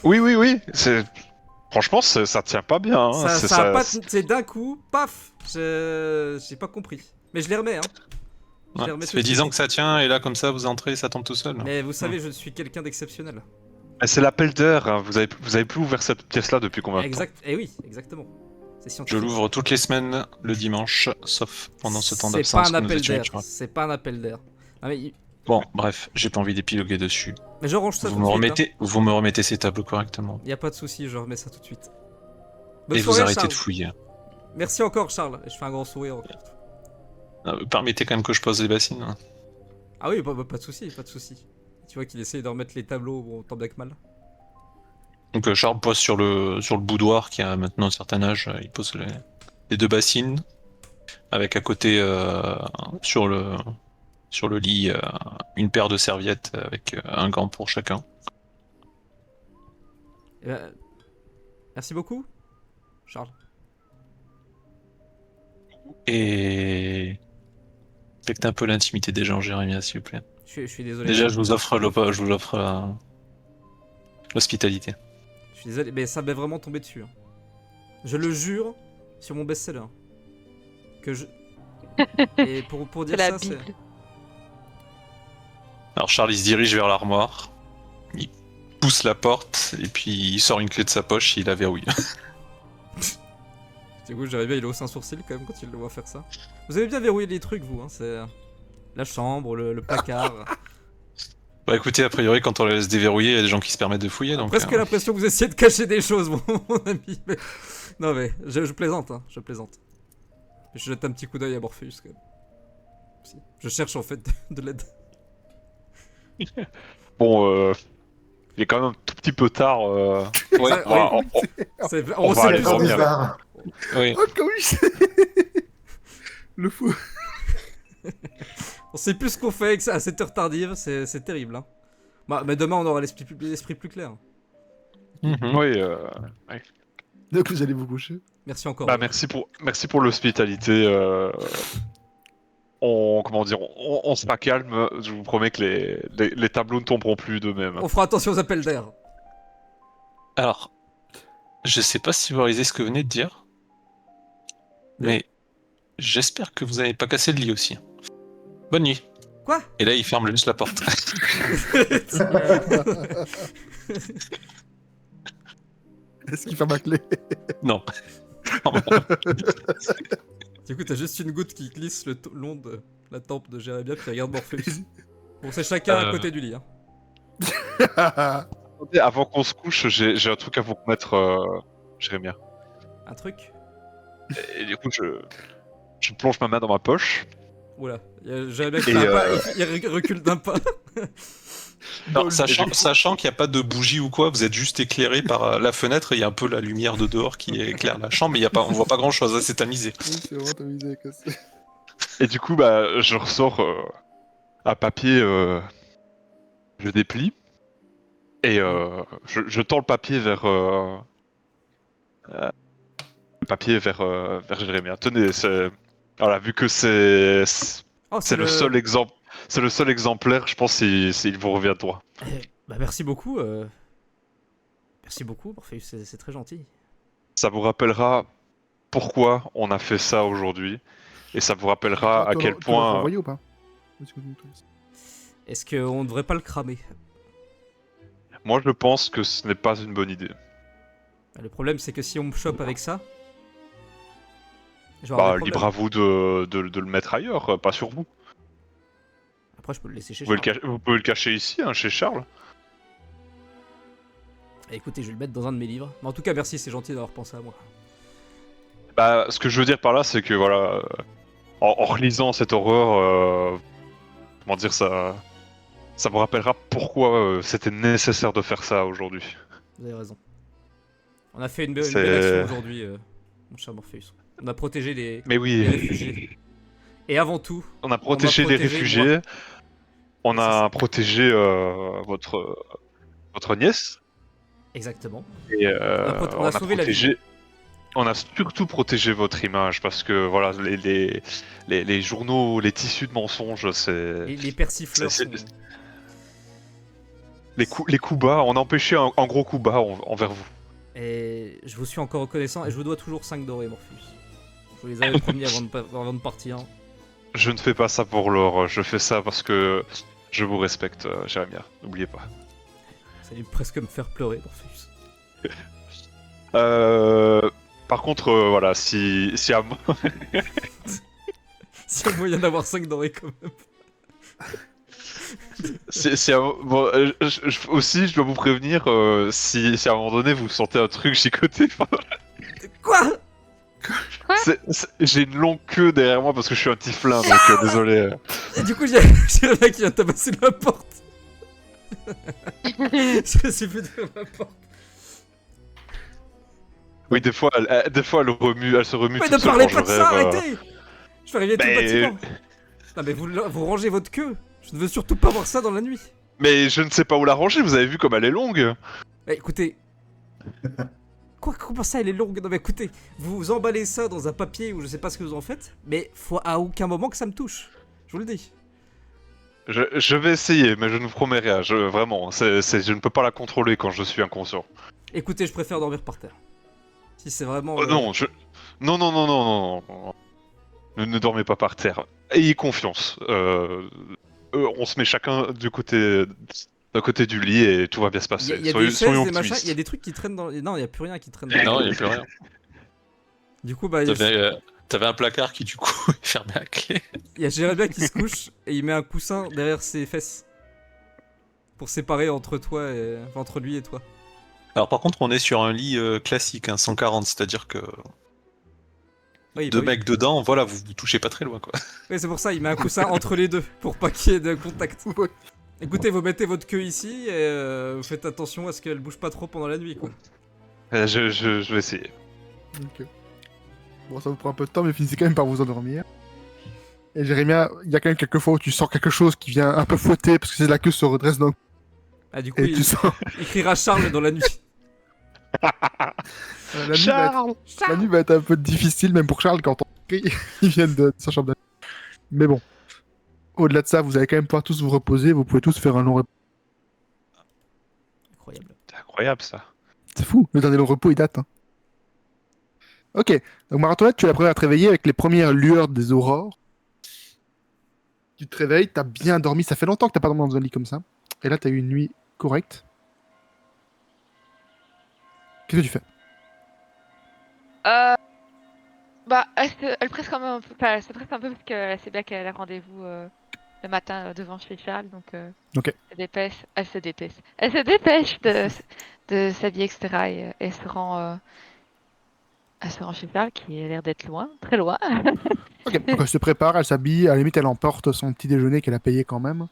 oui. Franchement, ça tient pas bien. Hein. Ça a pas... C'est d'un coup, paf. J'ai pas compris. Mais je les remets, hein. Je les remets Ça tout fait de 10 suite. ans que ça tient, et là, comme ça, vous entrez, ça tombe tout seul. Mais vous savez, je suis quelqu'un d'exceptionnel. C'est l'appel d'air. Hein. Vous avez plus ouvert cette pièce-là depuis combien de temps? Exact. Et oui, exactement. C'est Je scientifique. l'ouvre toutes les semaines, le dimanche, sauf pendant ce temps C'est d'absence pas un que nous appel étions d'air. étudiants. C'est pas un appel d'air. Ah, mais... Bon, bref, j'ai pas envie d'épiloguer dessus. mais je range ça Vous tout me, de suite. remettez, vous me remettez ces tableaux correctement. Y a pas de souci, je remets ça tout de suite. Bonne Et vous soirée, arrêtez Charles. de fouiller. Merci encore, Charles. Et je fais un grand sourire encore. Permettez quand même que je pose les bassines. Hein. Ah oui, pas de souci, pas de souci. Tu vois qu'il essaye de remettre les tableaux bon, tant bien que mal. Donc Charles pose sur le boudoir qui a maintenant un certain âge, il pose les 2 bassines, avec à côté sur le lit une paire de serviettes avec un gant pour chacun. Eh ben, merci beaucoup, Charles. Et respectez un peu l'intimité des gens, Jérémy, s'il vous plaît. Je suis désolé. Déjà, je vous offre l'hospitalité. Je suis désolé, mais ça m'est vraiment tombé dessus. Hein. Je le jure sur mon best-seller. Que je. Et pour C'est dire la ça, c'est. Bible. Alors Charles, il se dirige vers l'armoire, il pousse la porte, et puis il sort une clé de sa poche, il la verrouille. Du coup, j'arrive bien, il hausse un sourcil quand même quand il le voit faire ça. Vous avez bien verrouillé les trucs, vous, hein. C'est la chambre, le placard. Bah écoutez, a priori, quand on la laisse déverrouiller, il y a des gens qui se permettent de fouiller, donc... Presque l'impression que vous essayez de cacher des choses, mon ami. Mais... non, mais je plaisante, hein, je plaisante. Je jette un petit coup d'œil à Morpheus quand même. Si. Je cherche en fait de l'aide. Bon, il est quand même un tout petit peu tard. Ouais, Ça, On oui. va- On va sait aller plus dormir. bizarre. oui. Oh, comment il sait Le fou. On sait plus ce qu'on fait avec ça à cette heure tardive, c'est terrible. Hein. Bah, mais demain on aura l'esprit plus clair. Mhm. Oui, Donc vous allez vous coucher. Merci encore. bah, merci pour l'hospitalité. On sera calme. Je vous promets que les tableaux ne tomberont plus d'eux-mêmes. On fera attention aux appels d'air. Alors, je sais pas si vous réalisez ce que vous venez de dire, mais j'espère que vous n'avez pas cassé le lit aussi. Bonne nuit. Quoi? Et là, il ferme juste la porte. Est-ce qu'il ferme la clé? Non. Du coup, t'as juste une goutte qui glisse le long de la tempe de Jérémia puis regarde Morpheus. Bon, c'est chacun à côté du lit. Hein. Attendez, avant qu'on se couche, j'ai un truc à vous remettre, Jérémia. Un truc? Et du coup, Je plonge ma main dans ma poche. Oula, j'avais bien Et, qu'il fait un pas, il recule d'un pas. Non, sachant qu'il n'y a pas de bougie ou quoi, vous êtes juste éclairé par la fenêtre, il y a un peu la lumière de dehors qui éclaire la chambre, mais on voit pas grand chose, c'est tamisé. Oui, c'est vraiment tamisé avec ça. Et du coup, bah, je ressors un papier, je déplie, et je tends le papier vers Jérémia. Tenez, voilà, vu que Oh, c'est le seul exemple, c'est le seul exemplaire, je pense qu'il vous revient droit. Bah, merci beaucoup. Merci beaucoup, Morpheus, c'est très gentil. Ça vous rappellera pourquoi on a fait ça aujourd'hui, et ça vous rappellera à quel Tu l'as point. renvoyé ou pas? Est-ce qu'on devrait pas le cramer? Moi, je pense que ce n'est pas une bonne idée. Le problème, c'est que si on me chope avec ça, je vais avoir Bah, des libre problèmes. à vous de le mettre ailleurs, pas sur vous. Après, je peux le laisser chez Vous pouvez, Charles. vous pouvez le cacher ici, hein, chez Charles. Écoutez, je vais le mettre dans un de mes livres. Mais en tout cas, merci, c'est gentil d'avoir pensé à moi. Bah, ce que je veux dire par là, c'est que voilà, en relisant cette horreur, comment dire, ça vous rappellera pourquoi c'était nécessaire de faire ça aujourd'hui. Vous avez raison. On a fait une belle C'est- action aujourd'hui, mon cher Morpheus. On a protégé les Mais oui, réfugiés. Et avant tout, on a protégé les protégé réfugiés, on C'est ça. a protégé votre nièce, exactement. et on a sauvé la vie. On a surtout protégé votre image parce que voilà, les journaux, les tissus de mensonges, c'est Les persifleurs c'est- sont... les coups bas. On a empêché un gros coup bas envers vous. Et je vous suis encore reconnaissant et je vous dois toujours 5 dorés, Morpheus. Je vous les avais promis avant de partir. Je ne fais pas ça pour l'or, je fais ça parce que je vous respecte, Jérémia. N'oubliez pas. Ça allait presque me faire pleurer, Morpheus. Par contre, voilà, si à moi- S'il y a moyen d'avoir 5 dorés quand même. bon, aussi, je dois vous prévenir, si à un moment donné vous sentez un truc chicoté, Quoi? j'ai une longue queue derrière moi parce que je suis un tieflin, donc désolé. Et du coup, j'ai le mec qui vient tabasser la porte. Je sais plus de la porte. Oui, des fois, elle se remue. Mais toute ne seule parlez quand pas de je ça, rêve, arrêtez! Je vais arriver tout le Mais- bâtiment. Non mais vous rangez votre queue. Je ne veux surtout pas voir ça dans la nuit. Mais je ne sais pas où la ranger, vous avez vu comme elle est longue. Bah écoutez... Quoi, comment ça elle est longue? Non mais écoutez, vous emballez ça dans un papier ou je sais pas ce que vous en faites, mais faut à aucun moment que ça me touche. Je vous le dis. Je vais essayer, mais je ne vous promets rien, vraiment, je ne peux pas la contrôler quand je suis inconscient. Écoutez, je préfère dormir par terre. Si c'est vraiment... Oh non, non. Ne dormez pas par terre. Ayez confiance. On se met chacun d'un côté du lit et tout va bien se Il y passer. a, des Soyons chaises, des optimistes. machins, il y a des trucs qui traînent dans... Non, il y a plus rien qui traîne dans Non, il n'y a plus rien. Du coup, bah, il T'avais un placard qui du coup est fermé à clé. y a Jérémia qui se couche et il met un coussin derrière ses fesses. Pour séparer entre toi et... enfin, entre lui et toi. Alors par contre on est sur un lit classique, hein, 140, c'est-à-dire que Oui, deux bah oui. mecs dedans, voilà, vous touchez pas très loin quoi. Oui, c'est pour ça, il met un coussin entre les deux, pour pas qu'il y ait de contact. Ouais. Écoutez, vous mettez votre queue ici et vous faites attention à ce qu'elle bouge pas trop pendant la nuit, quoi. Je vais essayer. Ok. Bon, ça vous prend un peu de temps, mais finissez quand même par vous endormir. Et Jérémia, il y a quand même quelques fois où tu sens quelque chose qui vient un peu fouetter parce que la queue se redresse d'un coup. Ah, du coup, Et il, tu sens. il criera Charles dans la nuit. La nuit va être un peu difficile, même pour Charles, quand on crie. Ils viennent de sa chambre d'amis. Mais bon. Au-delà de ça, vous allez quand même pouvoir tous vous reposer. Vous pouvez tous faire un long repos. Incroyable. C'est incroyable ça. C'est fou, le dernier long repos il date. Hein. Ok, donc Marathonette, tu es la première à te réveiller avec les premières lueurs des aurores. Tu te réveilles, t'as bien dormi, ça fait longtemps que t'as pas dormi dans un lit comme ça. Et là, t'as eu une nuit correcte. Qu'est-ce que tu fais? Bah, elle presse quand même un peu. Enfin, elle se presse un peu parce qu'elle sait bien qu'elle a rendez-vous le matin devant chez Charles, donc Ok. elle se dépêche de s'habiller, etc. Et elle se rend se rend chez Charles qui a l'air d'être loin, très loin. Ok, donc elle se prépare, elle s'habille, à la limite elle emporte son petit déjeuner qu'elle a payé quand même.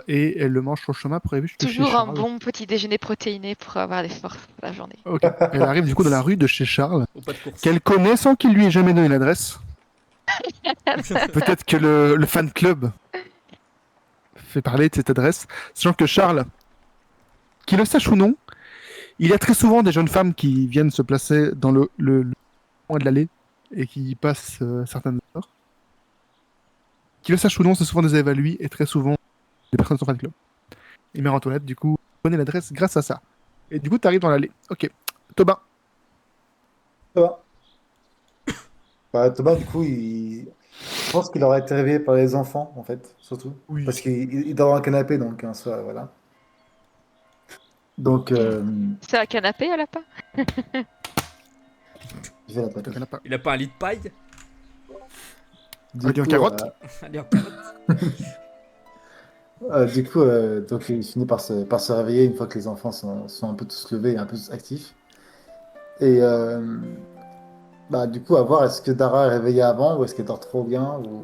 Et elle le mange sur le chemin prévu chez Toujours un Charles. bon petit déjeuner protéiné pour avoir des forces pour la journée. Ok. Elle arrive du coup dans la rue de chez Charles, Au pas de course. qu'elle connaît sans qu'il lui ait jamais donné l'adresse. Peut-être que le fan club fait parler de cette adresse, sachant que Charles, qu'il le sache ou non, il y a très souvent des jeunes femmes qui viennent se placer dans le coin de l'allée et qui passent certaines heures. Qu'il le sache ou non, c'est souvent des évalués et très souvent des personnes de son fan club. Et Marie-Antoinette, du coup, connaît l'adresse grâce à ça. Et du coup, tu arrives dans l'allée. Ok. Tobin. Thomas. Bah, Thomas, du coup, je pense qu'il aurait été réveillé par les enfants, en fait, surtout. Oui. Parce qu'il dort dans un canapé, donc, en soi, voilà. Donc, C'est un canapé à lapin? je vais la taper. T'en as pas. Il a pas un lit de paille? Du Avec un coup, carotte Allez, hop, donc il finit par se réveiller une fois que les enfants sont un peu tous levés et un peu tous actifs. Et bah, du coup, à voir, est-ce que Dara est réveillée avant ou est-ce qu'elle dort trop bien ou...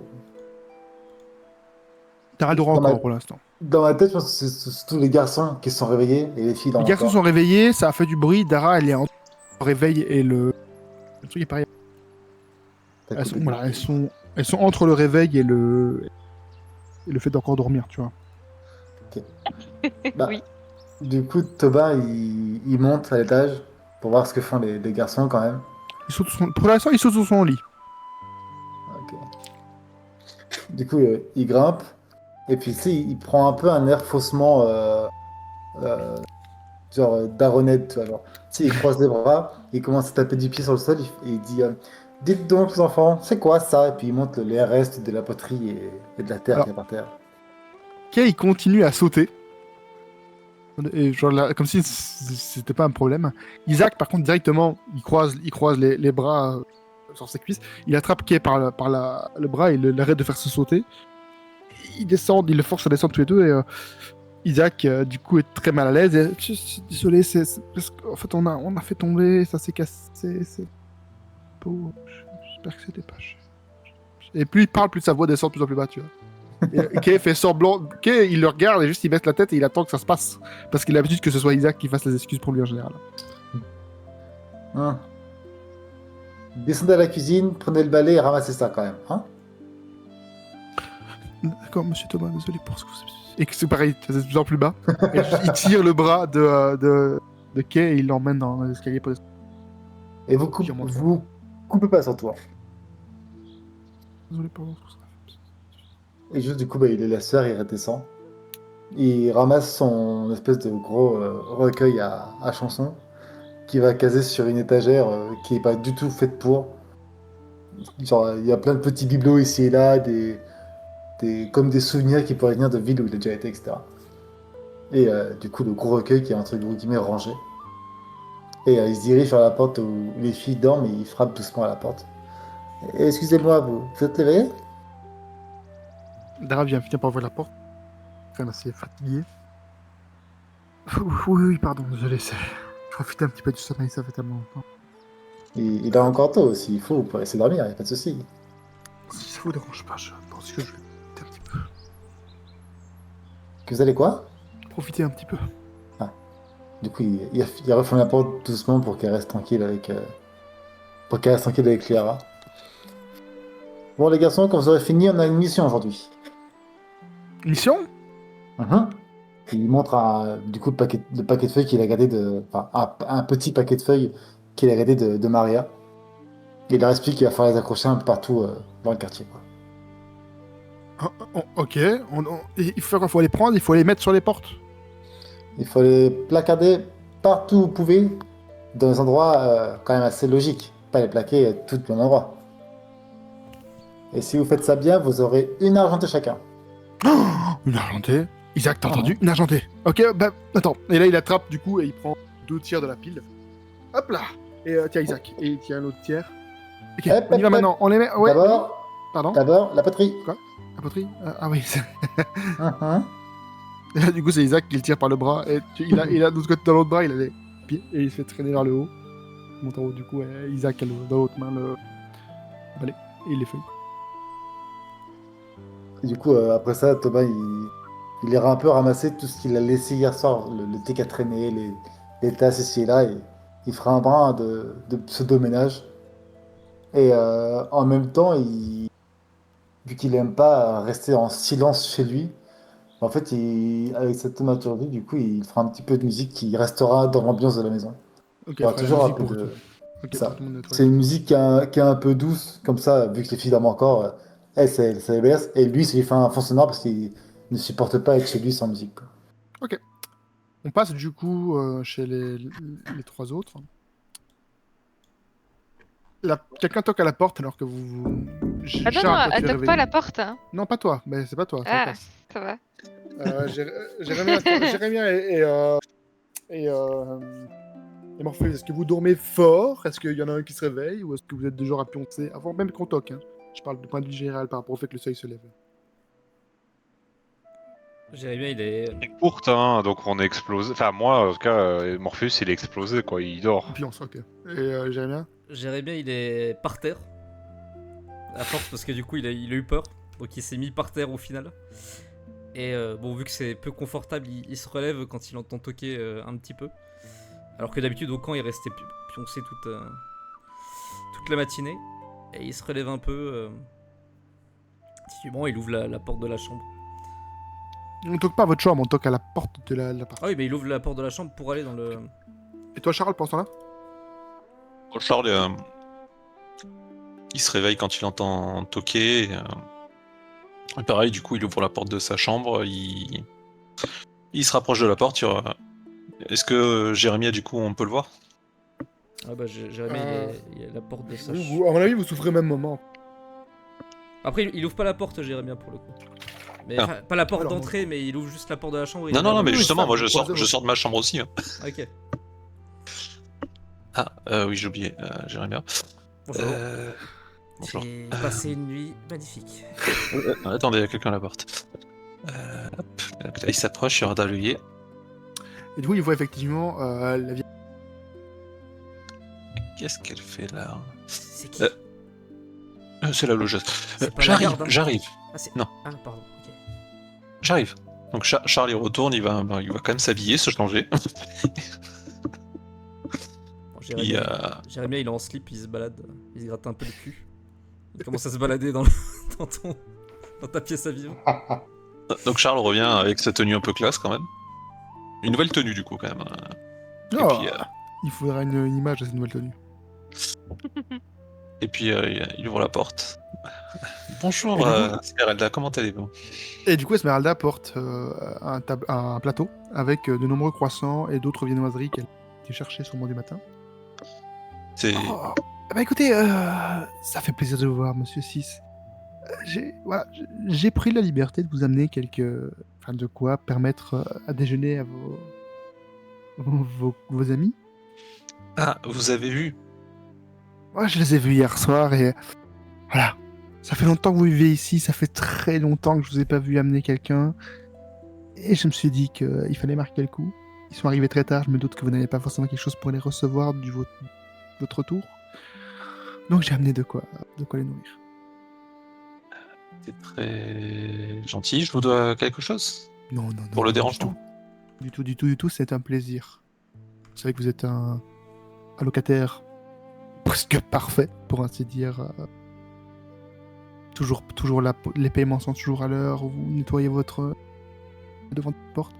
T'as le droit Dans ma- encore pour l'instant. Dans ma tête, je pense que c'est surtout les garçons qui sont réveillés et les filles dans Les mon garçons corps. sont réveillés, ça a fait du bruit. Dara, elle est en réveil et le truc est pareil. T'as Elles sont, coupé. voilà, elles sont entre le réveil et le fait d'encore dormir, tu vois. Bah, Oui. Du coup, Toba, il monte à l'étage pour voir ce que font les garçons quand même. Pour l'instant, ils sont sous son lit. Ok. Du coup, il grimpe et puis tu sais, il prend un peu un air faussement euh, genre daronette, tu vois. Genre, tu sais, il croise les bras, il commence à taper du pied sur le sol et il dit dites donc, les enfants, c'est quoi ça? Et puis il montre les restes de la poterie et de la terre Alors, qu'il y a par terre. Kay, il continue à sauter. Et genre là, comme si c'était pas un problème. Isaac, par contre, directement, il croise les bras sur ses cuisses. Il attrape Kay par le bras et l'arrête de faire se sauter. Ils descendent, il le force à descendre tous les deux. Et Isaac, du coup, est très mal à l'aise. Et, je suis désolé, c'est parce qu'en fait, on a fait tomber, ça s'est cassé. C'est beau. J'espère que c'était pas cher. Et plus il parle, plus sa voix descend de plus en plus bas, tu vois. Et Kay fait semblant. Kay, il le regarde et juste il baisse la tête et il attend que ça se passe. Parce qu'il a l'habitude que ce soit Isaac qui fasse les excuses pour lui en général. Hein. Descendez à la cuisine, prenez le balai et ramassez ça quand même. Hein? D'accord, monsieur Thomas, désolé pour ce que vous... Et que c'est pareil, c'est de plus en plus bas. Et il tire le bras de Kay et il l'emmène dans l'escalier pour descendre. Et vous, Purement ça. vous coupez pas sur toi. Désolé pour ça. Et juste du coup, bah, il les laisse faire, il redescend. Il ramasse son espèce de gros recueil à chansons qui va caser sur une étagère qui est pas du tout faite pour. Genre, il y a plein de petits bibelots ici et là, comme des souvenirs qui pourraient venir de villes où il a déjà été, etc. Et du coup, le gros recueil qui est entre guillemets rangé. Et il se dirige vers la porte où les filles dorment et il frappe doucement à la porte. Excusez-moi, vous êtes réveillé? Dara vient finir par ouvrir la porte. Quand même assez fatigué. Oui, pardon, désolé. Je profitais un petit peu du sommeil, ça fait tellement longtemps. Il est encore tôt, s'il faut, vous pourrez essayer de dormir, il n'y a pas de souci. Si ça vous dérange pas, je pense que je vais profiter un petit peu. Que vous allez quoi? Profiter un petit peu. Du coup, il referme la porte doucement pour qu'elle reste tranquille avec Clara. Bon, les garçons, quand vous aurez fini, on a une mission aujourd'hui. Mission? Mhm. Il montre du coup le paquet de feuilles qu'il a gardé enfin, un petit paquet de feuilles qu'il a gardé de Maria. Et il leur explique qu'il va falloir les accrocher un peu partout dans le quartier, quoi. Ok. Il faut faire quoi? Il faut les prendre, il faut les mettre sur les portes. Il faut les placarder partout où vous pouvez, dans des endroits quand même assez logiques. Pas les plaquer tout au même endroit. Et si vous faites ça bien, vous aurez une argentée chacun. Une argentée. Isaac, t'as entendu? Une argentée. Ok, bah, attends. Et là, il attrape, du coup, et il prend 2 tiers de la pile. Hop là. Et tiens, Isaac. Et il tient l'autre tiers. Ok, Hop, on y va hop, maintenant. On les met... Ouais. Pardon? D'abord, la poterie. La poterie? Ah oui. Mhm. Et là, du coup, c'est Isaac qui le tire par le bras. Et il a de l'autre côté, dans l'autre bras, il a les pieds. Et il se fait traîner vers le haut. Montaro, du coup, Isaac a dans l'autre main le balai, et il les feuille. Et du coup, après ça, Thomas, il ira un peu ramasser tout ce qu'il a laissé hier soir, le thé qui a traîné, les tasses ici et là, et il fera un brin de pseudo-ménage. Et en même temps, vu qu'il aime pas rester en silence chez lui, en fait, avec cette thaumaturgie, du coup, il fera un petit peu de musique qui restera dans l'ambiance de la maison. Ok, Il y il aura fera la toujours un musique peu pour de tout. Ok, pour ça. tout le monde nettoie. C'est une musique qui est un peu douce, comme ça, vu que les filles dorment encore, elle, ça les berce. Et lui, ça lui fait un fond sonore parce qu'il ne supporte pas être chez lui sans musique, quoi. Ok. On passe du coup chez les trois autres. Quelqu'un toque à la porte alors que Ah non, Charles, non, toi, elle tu es toque réveillé. pas à la porte, hein. Non, pas toi, mais c'est pas toi, ça Ah, passe. ça va. Jérémien et Morpheus, est-ce que vous dormez fort? Est-ce qu'il y en a un qui se réveille? Ou est-ce que vous êtes du genre à pioncer avant même qu'on toque, hein? Je parle du point de vue général par rapport au fait que le seuil se lève. Jérémie, il est. Elle est courte, hein, donc on est explosé. Enfin, moi, en tout cas, Morpheus, il est explosé, quoi. Il dort. Pionce, ok. Et Jérémien? Jérémie, il est par terre. À force, parce que du coup, il a eu peur. Donc, il s'est mis par terre au final. Et bon, vu que c'est peu confortable, il se relève quand il entend toquer un petit peu. Alors que d'habitude, au camp, il restait pioncé toute la matinée. Et il se relève un peu. Bon, il ouvre la porte de la chambre. On toque pas à votre chambre, on toque à la porte de l'appart. Ah oui, mais il ouvre la porte de la chambre pour aller dans le. Et toi, Charles, pendant ce temps-là? Charles, il se réveille quand il entend toquer. Et pareil, du coup, il ouvre la porte de sa chambre. Il se rapproche de la porte. Est-ce que Jérémie, du coup, on peut le voir? Ah bah, Jérémie, il est à la porte de sa À chambre. mon avis, vous souffrez au même moment. Après, il ouvre pas la porte, Jérémie, pour le coup. Mais, Ah. enfin, pas la porte Alors, d'entrée, mais il ouvre juste la porte de la chambre. et il Non, non, va non, mais dans- oui, justement, ça, moi, vous je croisez, sors de ma chambre aussi. Hein. Ok. Ah, oui, j'ai oublié, Jérémie. Bonjour. Bonjour. J'ai passé une nuit magnifique. Attendez, il y a quelqu'un à la porte. Hop, là, il s'approche, il regarde l'œillet. Et du coup, il voit effectivement la vieille. Qu'est-ce qu'elle fait là? C'est qui C'est la logeuse. C'est pas la garde, hein. J'arrive, Ah, c'est... non. Ah, pardon, ok. j'arrive. Donc Charles, il retourne, il va quand même s'habiller, se changer. Bon, Jérémie, Il, Jérémie, il est en slip, il se balade, il se gratte un peu le cul. Il commence à se balader dans ta pièce à vivre. Donc Charles revient avec sa tenue un peu classe quand même. Une nouvelle tenue du coup quand même. Et Oh, puis, il faudra une image de cette nouvelle tenue. et puis il ouvre la porte. Bonjour, Et du coup- Esmeralda, comment allez-vous? Et du coup, Esmeralda porte un plateau avec de nombreux croissants et d'autres viennoiseries qu'elle a chercher sûrement du matin. C'est... Oh, bah écoutez, ça fait plaisir de vous voir, monsieur 6. J'ai pris la liberté de vous amener enfin, de quoi permettre à déjeuner à vos amis. Ah, vous avez vu? Moi, je les ai vus hier soir et voilà. Ça fait longtemps que vous vivez ici, ça fait très longtemps que je vous ai pas vu amener quelqu'un. Et je me suis dit qu'il fallait marquer le coup. Ils sont arrivés très tard, je me doute que vous n'avez pas forcément quelque chose pour les recevoir du votre retour. Donc j'ai amené de quoi les nourrir. C'est très gentil, je vous dois quelque chose? Non, non, non. Pour le non, dérangement? Du tout, c'est un plaisir. Vous savez que vous êtes un locataire presque parfait, pour ainsi dire. Toujours là, les paiements sont toujours à l'heure, vous nettoyez devant votre porte.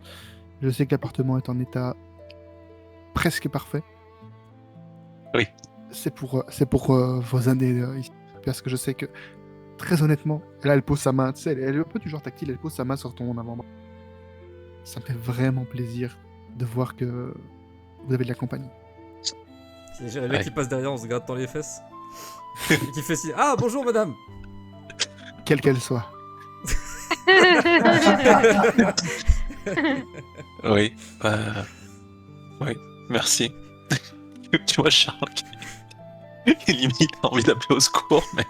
Je sais que l'appartement est en état presque parfait. Oui. C'est pour vos années ici. Parce que je sais que, très honnêtement, là elle pose sa main, tu sais, elle est un peu du genre tactile, elle pose sa main sur ton avant-bras. Ça me fait vraiment plaisir de voir que vous avez de la compagnie. C'est Jérémie Ouais. qui passe derrière en se grattant les fesses. Et qui fait si. Ah, bonjour madame. Quelle qu'elle soit. Oui, oui, merci. Tu vois Charles qui limite a envie d'appeler au secours, mais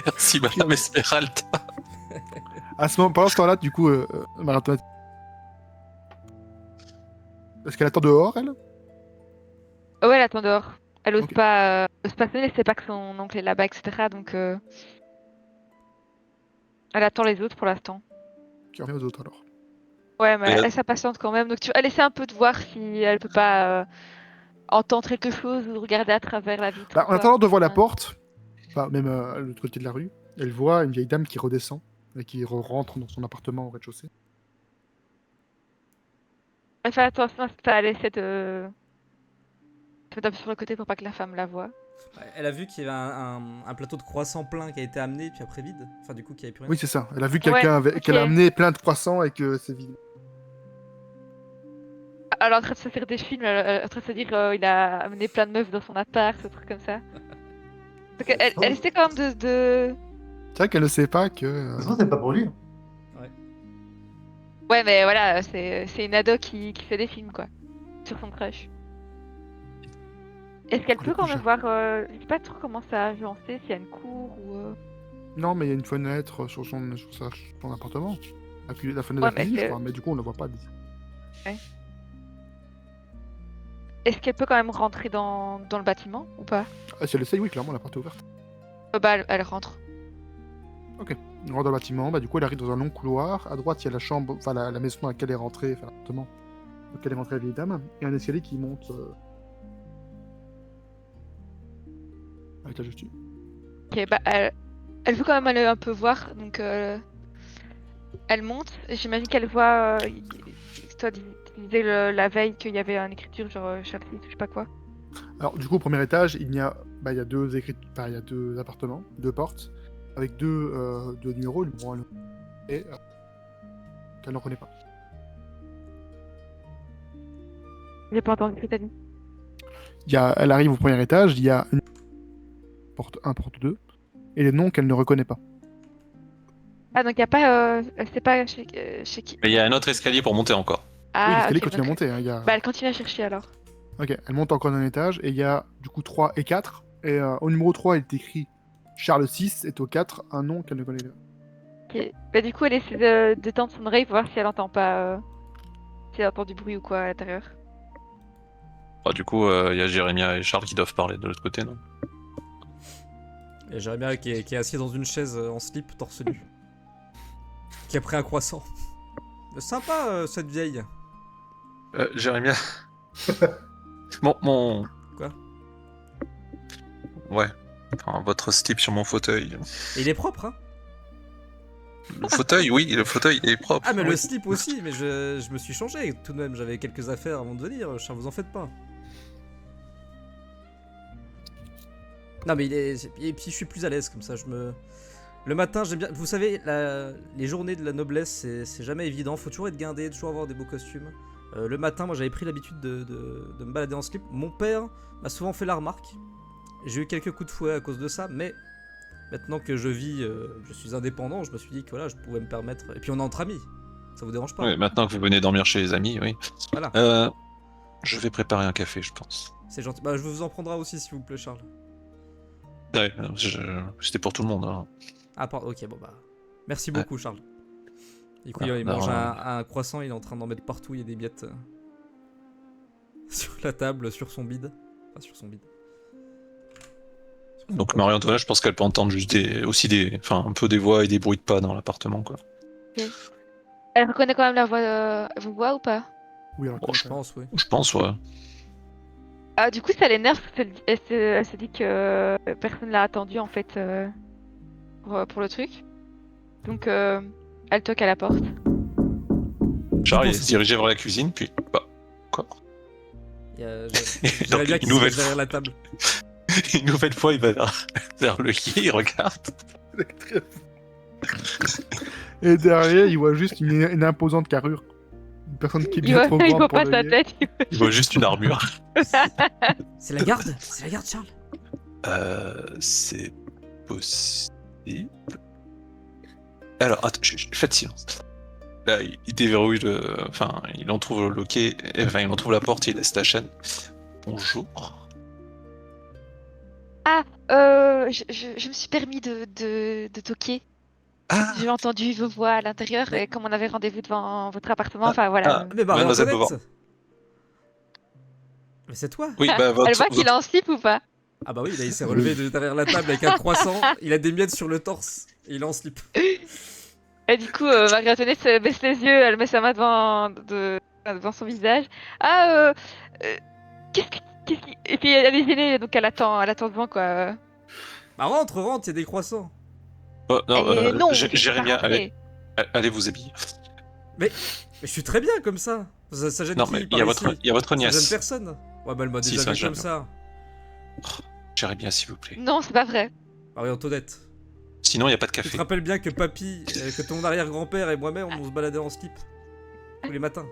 merci Madame Esmeralda. Pendant ce temps-là, du coup, Marathon. Est-ce qu'elle attend dehors, elle? Ouais, elle attend dehors. Elle ose Ok. ose pas sonner, elle sait pas que son oncle est là-bas, etc. Donc, elle attend les autres pour l'instant. Qui revient aux autres alors. Ouais, mais Et, elle s'impatiente quand même. Donc, elle essaie un peu de voir si elle peut pas entendre quelque chose ou regarder à travers la vitre Bah, ou en quoi. attendant devant la Ouais. porte, enfin, même à l'autre côté de la rue, elle voit une vieille dame qui redescend et qui rentre dans son appartement au rez-de-chaussée. Elle fait attention, elle essaie de se mettre un peu sur le côté pour pas que la femme la voie. Ouais, elle a vu qu'il y avait un plateau de croissants plein qui a été amené, puis après vide. Enfin, du coup, qu'il n'y avait plus rien. Oui, c'est ça. Elle a vu Ouais, quelqu'un ok. qu'elle a amené plein de croissants et que c'est vide. Elle est en train de se faire des films, elle est en train de se dire il a amené plein de meufs dans son appart, ce truc comme ça. Donc, elle essaie quand même de... C'est vrai qu'elle ne sait pas que. De toute façon, c'est pas pour lui. Ouais, mais voilà, c'est une ado qui fait des films, quoi. Sur son crush. Est-ce qu'elle Pour peut le coup, quand même j'ai- voir... je sais pas trop comment ça a agencé, s'il y a une cour ou... Non, mais il y a une fenêtre sur son appartement. La fenêtre Ouais, de la cuisine, mais je crois. Mais du coup, on ne la voit pas d'ici. est-ce qu'elle peut quand même rentrer dans le bâtiment ou pas? Ah, si elle essaye, oui, clairement, la porte est ouverte. Bah, elle rentre. Elle rentre dans le bâtiment, bah, du coup, elle arrive dans un long couloir. À droite, il y a la chambre, enfin la maison dans laquelle elle est rentrée, enfin l'appartement dans lequel est rentrée la vieille dame, et un escalier qui monte à l'étage dessus. Ok, bah, elle veut quand même aller un peu voir, donc elle monte. Et j'imagine qu'elle voit... toi, tu disais la veille qu'il y avait une écriture genre Chelsea, je sais pas quoi. Alors, du coup, au premier étage, il y a deux il y a deux appartements, deux portes, avec deux numéros, le numéro 1 et qu'elle n'en connaît pas. J'ai pas entendu ce que t'as dit. Elle arrive au premier étage, il y a une porte 1, porte 2, et les noms qu'elle ne reconnaît pas. Ah, donc y a pas... elle sait pas chez qui... mais il y a un autre escalier pour monter encore. Oui, Ah, l'escalier ok, continue à donc... monter. Hein, il y a... Bah, elle continue à chercher alors. Ok, elle monte encore d'un étage, et il y a du coup 3 et 4. Et au numéro 3, il est écrit Charles VI, et au 4, un nom qu'elle ne connaît pas. Ok. Bah, du coup, elle essaie de tendre son oreille pour voir si elle entend pas... si elle entend du bruit ou quoi à l'intérieur. Bah, du coup, il y a Jérémia et Charles qui doivent parler de l'autre côté, non? Et Jérémia qui est assis dans une chaise en slip, torse nu. Qui a pris un croissant. Sympa cette vieille. Jérémia. Mon. Quoi? Ouais. Enfin, votre slip sur mon fauteuil. Et il est propre, hein? Le fauteuil, oui, le fauteuil est propre. Ah, mais oui. le slip aussi, mais je me suis changé tout de même. J'avais quelques affaires avant de venir, vous en faites pas. Non, mais et puis je suis plus à l'aise comme ça. Le matin, j'aime bien. Vous savez, les journées de la noblesse, c'est jamais évident. Faut toujours être guindé, toujours avoir des beaux costumes. Le matin, moi j'avais pris l'habitude de me balader en slip. Mon père m'a souvent fait la remarque. J'ai eu quelques coups de fouet à cause de ça, mais maintenant que je vis, je suis indépendant, je me suis dit que voilà, je pouvais me permettre. Et puis on est entre amis, ça vous dérange pas? Oui, maintenant que vous venez dormir chez les amis, oui. Voilà, Je vais préparer un café, je pense. c'est gentil. Bah, je vous en prendrai aussi, s'il vous plaît, Charles. Ouais, c'était pour tout le monde. Hein. Ah, pardon, ok, bon bah. Merci beaucoup, Charles. Du coup, Ah, il bah, mange ouais. un croissant, il est en train d'en mettre partout, il y a des miettes sur la table, sur son bide. Enfin, sur son bide. Sur son Donc corps. Marie-Antoinette, je pense qu'elle peut entendre juste enfin, un peu des voix et des bruits de pas dans l'appartement, quoi. Elle reconnaît quand même la voix, vos voix ou pas? Oui, alors, Bon, Je pense, oui. Je pense, ouais. Ah, du coup, ça l'énerve parce elle se dit que personne l'a attendu en fait pour le truc. Donc, elle toque à la porte. Charles est dirigé vers la cuisine, puis bah, quoi. Il y a Donc, J'aimerais bien qu'il se mette derrière la table. Une nouvelle fois, il va vers le lit, il regarde. Et derrière, il voit juste une imposante carrure. Une personne qui est Il bien voit, trop il grande voit pour pas le sa lier. tête. Il voit juste une armure. C'est la garde, Charles. C'est possible. Alors, attends, faites silence. Là, il déverrouille enfin, il en trouve le loquet, enfin, il en trouve la porte, il laisse la chaîne. Bonjour. Je me suis permis de toquer. Ah, J'ai entendu vos voix à l'intérieur Mais- et comme on avait rendez-vous devant votre appartement, Ah, enfin voilà. ah. Mais Mademoiselle Marie-Antoinette. Mais c'est toi. Oui, bah Elle voit qu'il votre- est en slip ou pas? Ah bah oui, là, il s'est relevé de derrière la table avec un croissant, il a des miettes sur le torse, et il est en slip. Et du coup, Marie-Antoinette baisse les yeux, elle met sa main devant son visage. Ah, qu'est-ce qui... Et puis elle est gênée, donc elle attend devant, quoi. Bah rentre, il y a des croissants. non, Non, Jé- je peux pas Jérémia, rentrer. allez vous habiller. Mais je suis très bien comme ça. Ça gêne Non, qui mais par ici il y a votre Ça gêne nièce. personne. Ouais, bah elle m'a Si, déjà ça vu gêne. comme ça. Jérémia, s'il vous plaît. Non, c'est pas vrai. Marie-Antoinette. Sinon, il n'y a pas de Tu te café. rappelles bien que papy, que ton arrière-grand-père et moi-même, on se baladait en slip tous les matins.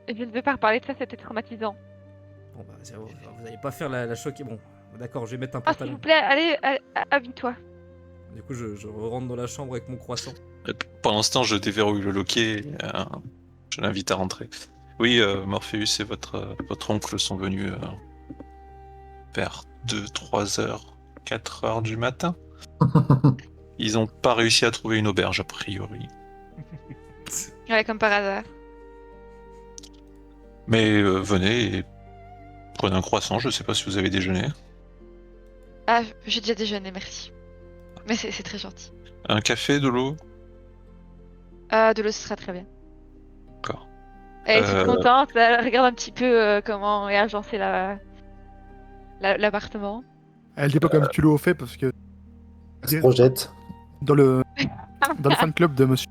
Je ne veux pas reparler de ça, c'était traumatisant. Bon bah vous allez pas faire la choquée. Bon, d'accord, je vais mettre un Ah, s'il pantalon. vous plaît, allez, habille-toi. Du coup, je rentre dans la chambre avec mon croissant. Pendant ce temps, je déverrouille le loquet et je l'invite à rentrer. Oui, Morpheus et votre oncle sont venus vers 2, 3 heures, 4 heures du matin. Ils n'ont pas réussi à trouver une auberge, a priori. Ouais, comme par hasard. Mais venez et prenez un croissant, je sais pas si vous avez déjeuné. Ah, j'ai déjà déjeuné, merci. Mais c'est très gentil. Un café, de l'eau? De l'eau, ce sera très bien. D'accord. Elle est toute contente, elle regarde un petit peu comment est agencé l'appartement. Elle était pas comme tu l'as fait parce que Elle se projette. dans le fan club de monsieur.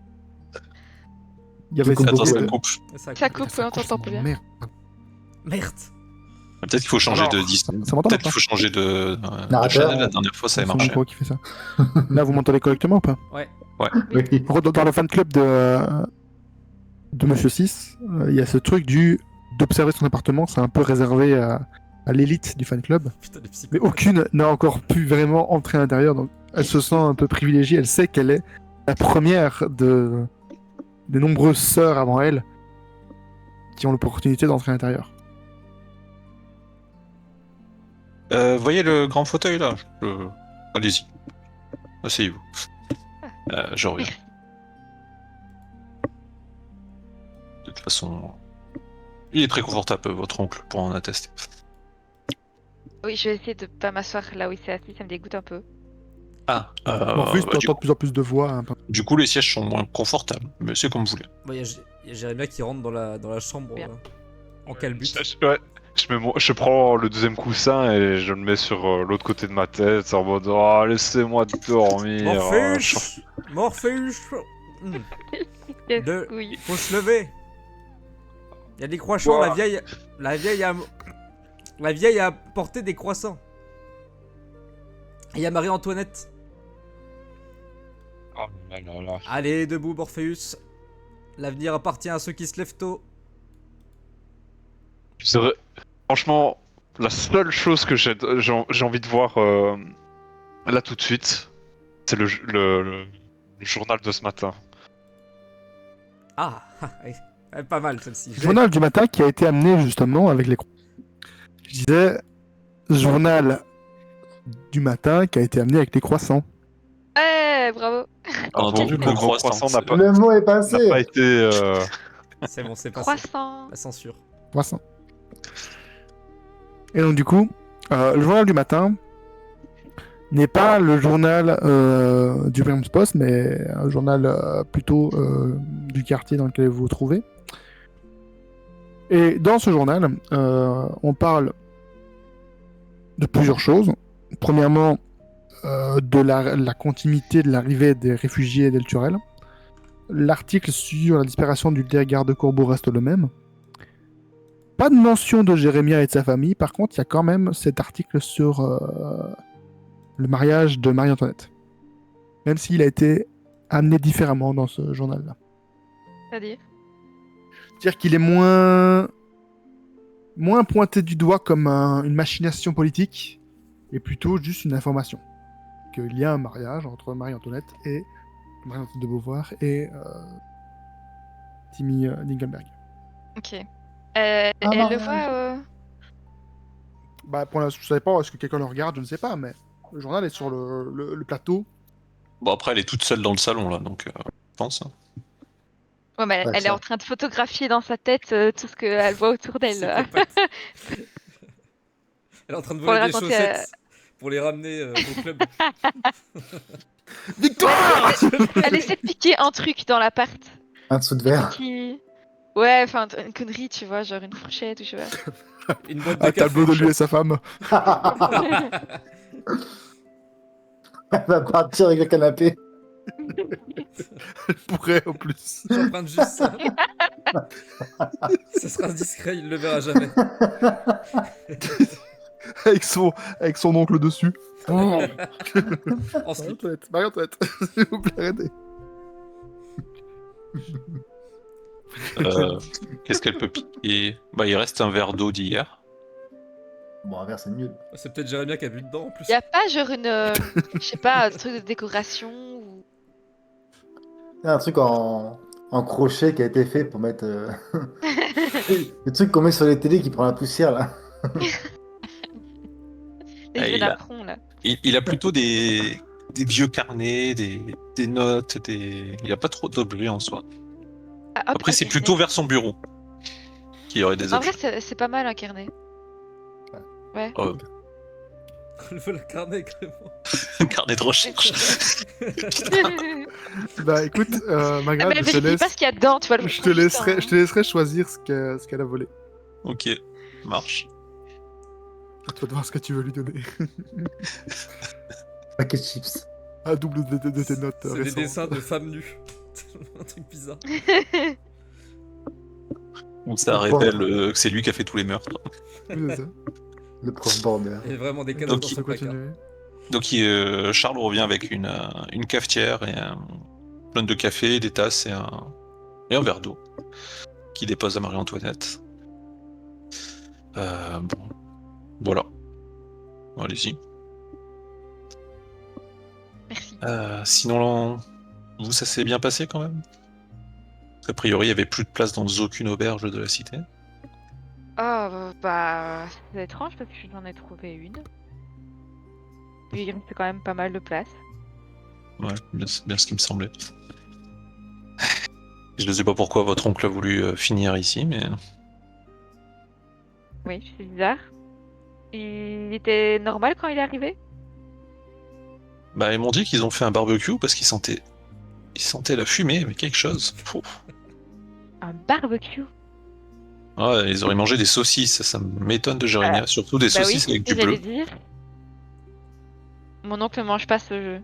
Il y avait coupe cette Attends, beaucoup, ça ouais. coupe. Ça coupe, on t'entend pas bien. Merde. Merde. Peut-être qu'il faut changer Alors, de disque. ça m'entend Peut-être pas qu'il faut changer de Narrateur. channel. La dernière fois, ça a C'est mon marché. micro qui fait ça. Là, vous m'entendez correctement ou pas? Oui. En gros, dans le fan club de Monsieur 6, il y a ce truc d'observer son appartement, c'est un peu réservé à l'élite du fan club. Putain, les psychopathes. Mais aucune n'a encore pu vraiment entrer à l'intérieur, donc elle se sent un peu privilégiée, elle sait qu'elle est la première de nombreuses sœurs avant elle qui ont l'opportunité d'entrer à l'intérieur. Voyez le grand fauteuil là Allez-y. Asseyez-vous. Je reviens. De toute façon, il est très confortable, votre oncle, pour en attester. Oui, je vais essayer de pas m'asseoir là où il s'est assis, ça me dégoûte un peu. Ah, Morpheus, bah, t'entends de plus en plus de voix. Hein. du coup, les sièges sont moins confortables, mais c'est comme vous voulez. Bon, il y a Jérémia qui rentre dans la chambre Bien. en calbut. Ouais. Je prends le deuxième coussin et je le mets sur l'autre côté de ma tête en mode oh, laissez-moi dormir. Morpheus Morpheus Deux. Oui. Faut se lever. Il y a des croissants, Ouah. la vieille a porté des croissants. Et il y a Marie-Antoinette. Oh là là là. Allez, debout Morpheus. L'avenir appartient à ceux qui se lèvent tôt. C'est vrai. Franchement, la seule chose que j'ai envie de voir là tout de suite, c'est le journal de ce matin. Ah, pas mal celle-ci. Journal du matin qui a été amené justement avec les. Je disais journal du matin qui a été amené avec les croissants. Ouais, bravo. Entendu, le le gros croissant. n'a pas, Le mot est n'a passé. pas été. C'est bon, c'est passé. Croissant. La censure. Croissants. Et donc du coup, le journal du matin n'est pas le journal du Williams Post, mais un journal plutôt du quartier dans lequel vous vous trouvez. Et dans ce journal, on parle de plusieurs choses. Premièrement, de la continuité de l'arrivée des réfugiés d'El Turel. L'article sur la disparition du garde Corbeau reste le même. Pas de mention de Jérémia et de sa famille, par contre, il y a quand même cet article sur le mariage de Marie-Antoinette. Même s'il a été amené différemment dans ce journal-là. C'est-à-dire C'est-à-dire qu'il est moins pointé du doigt comme une machination politique, et plutôt juste une information. Qu'il y a un mariage entre Marie-Antoinette de Beauvoir et Timmy Dinkelberg. Ok. Elle le voit Bah, pour l'instant, je sais pas, est-ce que quelqu'un le regarde, je ne sais pas, mais le journal est sur le plateau. Bon, après, elle est toute seule dans le salon, là, donc je pense. Hein. Ouais, mais Ouais, elle est ça. en train de photographier dans sa tête tout ce qu'elle voit autour d'elle. Psychopathe. Elle est en train de Pour voler le des raconter chaussettes pour les ramener au club. Victoire. Elle essaie de piquer un truc dans l'appart. Un dessous de Un verre. petit... Ouais, enfin une connerie, tu vois, genre une fourchette ou je sais pas. Une boîte de Un tableau de café. lui et sa femme. Elle va partir avec le canapé. Elle pourrait en plus. J'emprunte juste ça. Ça sera discret, il le verra jamais. avec son oncle dessus. En Marie slip. Antoinette, Marie Antoinette, s'il vous plaît, arrêtez. Qu'est-ce qu'elle peut piquer? Bah, il reste un verre d'eau d'hier. Bon, un verre, c'est nul. C'est peut-être Jérémia qui a bu dedans en plus. Y a pas genre une, je sais pas, un truc de décoration ou... Il y a un truc en crochet qui a été fait pour mettre. Le truc qu'on met sur les télés qui prend la poussière là. Des Ah, vieux il a- napperons, là. Il a plutôt des vieux carnets, des notes, il a pas trop d'objets en soi. Ah, hop, Après, un c'est carnet. plutôt vers son bureau qu'il y aurait des En objets. vrai, c'est pas mal un carnet. Ouais. Oh, Elle veut la carnet carrément. un carnet de recherche. Bah écoute, Ah, Maghreb, mais je te vérifie pas laisse. ce qu'il y a dedans, tu vois. Je te laisserai choisir ce qu'elle a volé. Ok, marche. À toi de voir ce que tu veux lui donner. Paquet de chips. À double de tes notes C'est des récentes. dessins de femmes nues. Un truc bizarre. Où ça révèle que c'est lui qui a fait tous les meurtres. Oui, c'est ça. Le prof border. Il y a vraiment des cadeaux Donc, dans il ce On peut placard. continuer. Donc Charles revient avec une cafetière et plein de café, des tasses et un verre d'eau qu'il dépose à Marie-Antoinette. Bon, voilà. Bon, allez-y. Merci. Sinon, vous, ça s'est bien passé quand même? A priori, il n'y avait plus de place dans aucune auberge de la cité. Oh, bah, c'est étrange parce que j'en ai trouvé une. Et il restait quand même pas mal de place. Ouais, c'est bien ce qui me semblait. Je ne sais pas pourquoi votre oncle a voulu finir ici, mais Oui, c'est bizarre. Il était normal quand il est arrivé? bah, ils m'ont dit qu'ils ont fait un barbecue parce ils sentaient la fumée, mais quelque chose. Pouf. Un barbecue? Ouais, ils auraient mangé des saucisses, ça m'étonne de Jérémia, surtout des Bah oui, saucisses c'est avec ce du que j'allais bleu. dire. Mon oncle ne mange pas ce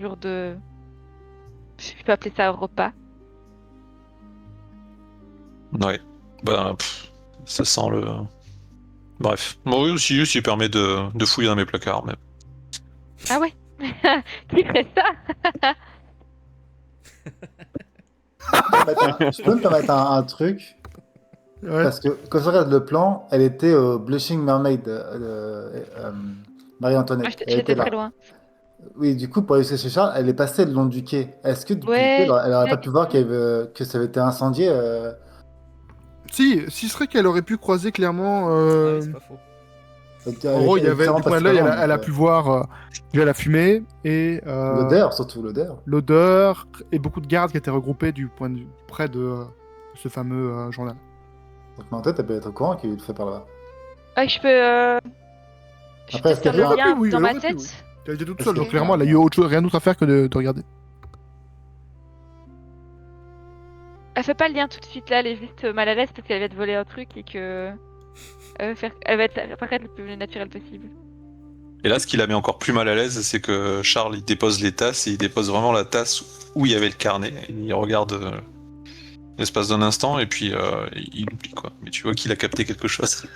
genre de... Je peux appeler ça un repas. Ouais, bah, ça sent le... Bref, moi aussi, il permet de fouiller dans mes placards, mais... Ah ouais? Qui fait ça? Je peux me permettre un truc. Ouais. Parce que quand je regarde le plan, elle était au Blushing Mermaid, Marie-Antoinette. Ah, Elle j'étais était là. très loin. Oui, du coup, pour aller chez Charles, elle est passée le long du quai. Est-ce que du Ouais, coup, elle aurait pas exact. pu voir que ça avait été incendié Si serait qu'elle aurait pu croiser clairement. Ah oui, c'est pas faux. En gros, il y avait du coin de l'œil, elle a pu voir déjà la fumée et l'odeur, surtout l'odeur. l'odeur et beaucoup de gardes qui étaient regroupés près de ce fameux journal. Donc, mais en tête, elle peut être au courant qu'il le fait par là-bas. Ah, je peux... Je Après, peux est-ce qu'elle faire le aurait lien pu, oui, dans elle ma aurait pu, tête? oui. Elle était toute Parce seule, que- donc clairement, elle a eu rien d'autre à faire que de regarder. Elle fait pas le lien tout de suite là, elle est juste mal à l'aise parce qu'elle vient de voler un truc et que... Elle va apparaître le plus naturel possible. Et là, ce qui la met encore plus mal à l'aise, c'est que Charles, il dépose les tasses, et il dépose vraiment la tasse où il y avait le carnet. Il regarde l'espace d'un instant, et puis il oublie, quoi. Mais tu vois qu'il a capté quelque chose.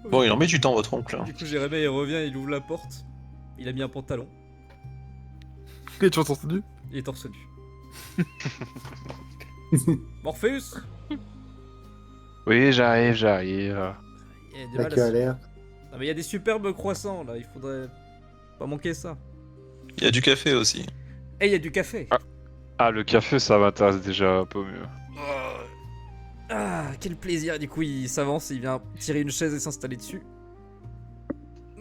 Bon, il en met du temps, votre oncle. Hein. Du coup, Jérémia il revient, il ouvre la porte. Il a mis un pantalon. Et tu entends entendu? Il est torse nu. Morpheus. Oui, j'arrive. Il y a du La mal à queue à se- l'air. Ah, mais il y a des superbes croissants là, il faudrait pas manquer ça. Il y a du café aussi. Et il y a du café. Ah, le café, ça m'intéresse déjà un peu mieux. Ah, quel plaisir. Du coup, il s'avance, il vient tirer une chaise et s'installer dessus.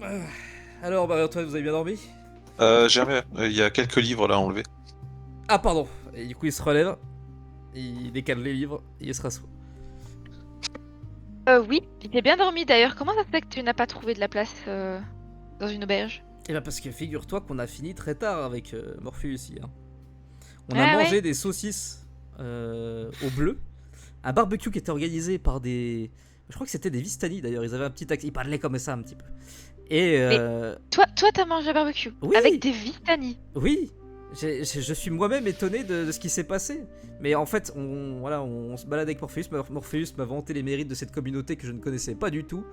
Ah. Alors, Marie-Antoinette, vous avez bien dormi? Jamais. Il y a quelques livres là à enlever. Ah, pardon. Et du coup, il se relève. Il décale les livres, il se rassoit. Oui, j'ai bien dormi d'ailleurs. Comment ça se fait que tu n'as pas trouvé de la place dans une auberge? Et bah parce que figure-toi qu'on a fini très tard avec Morpheus ici. Hein. On Ah a mangé ouais. des saucisses au bleu. Un barbecue qui était organisé par des... Je crois que c'était des Vistani d'ailleurs, ils avaient un petit accent, ils parlaient comme ça un petit peu. Et Toi, t'as mangé un barbecue Oui. avec des Vistani. oui, je suis moi-même étonné de ce qui s'est passé. Mais en fait, on se balade avec Morpheus. Morpheus m'a vanté les mérites de cette communauté que je ne connaissais pas du tout.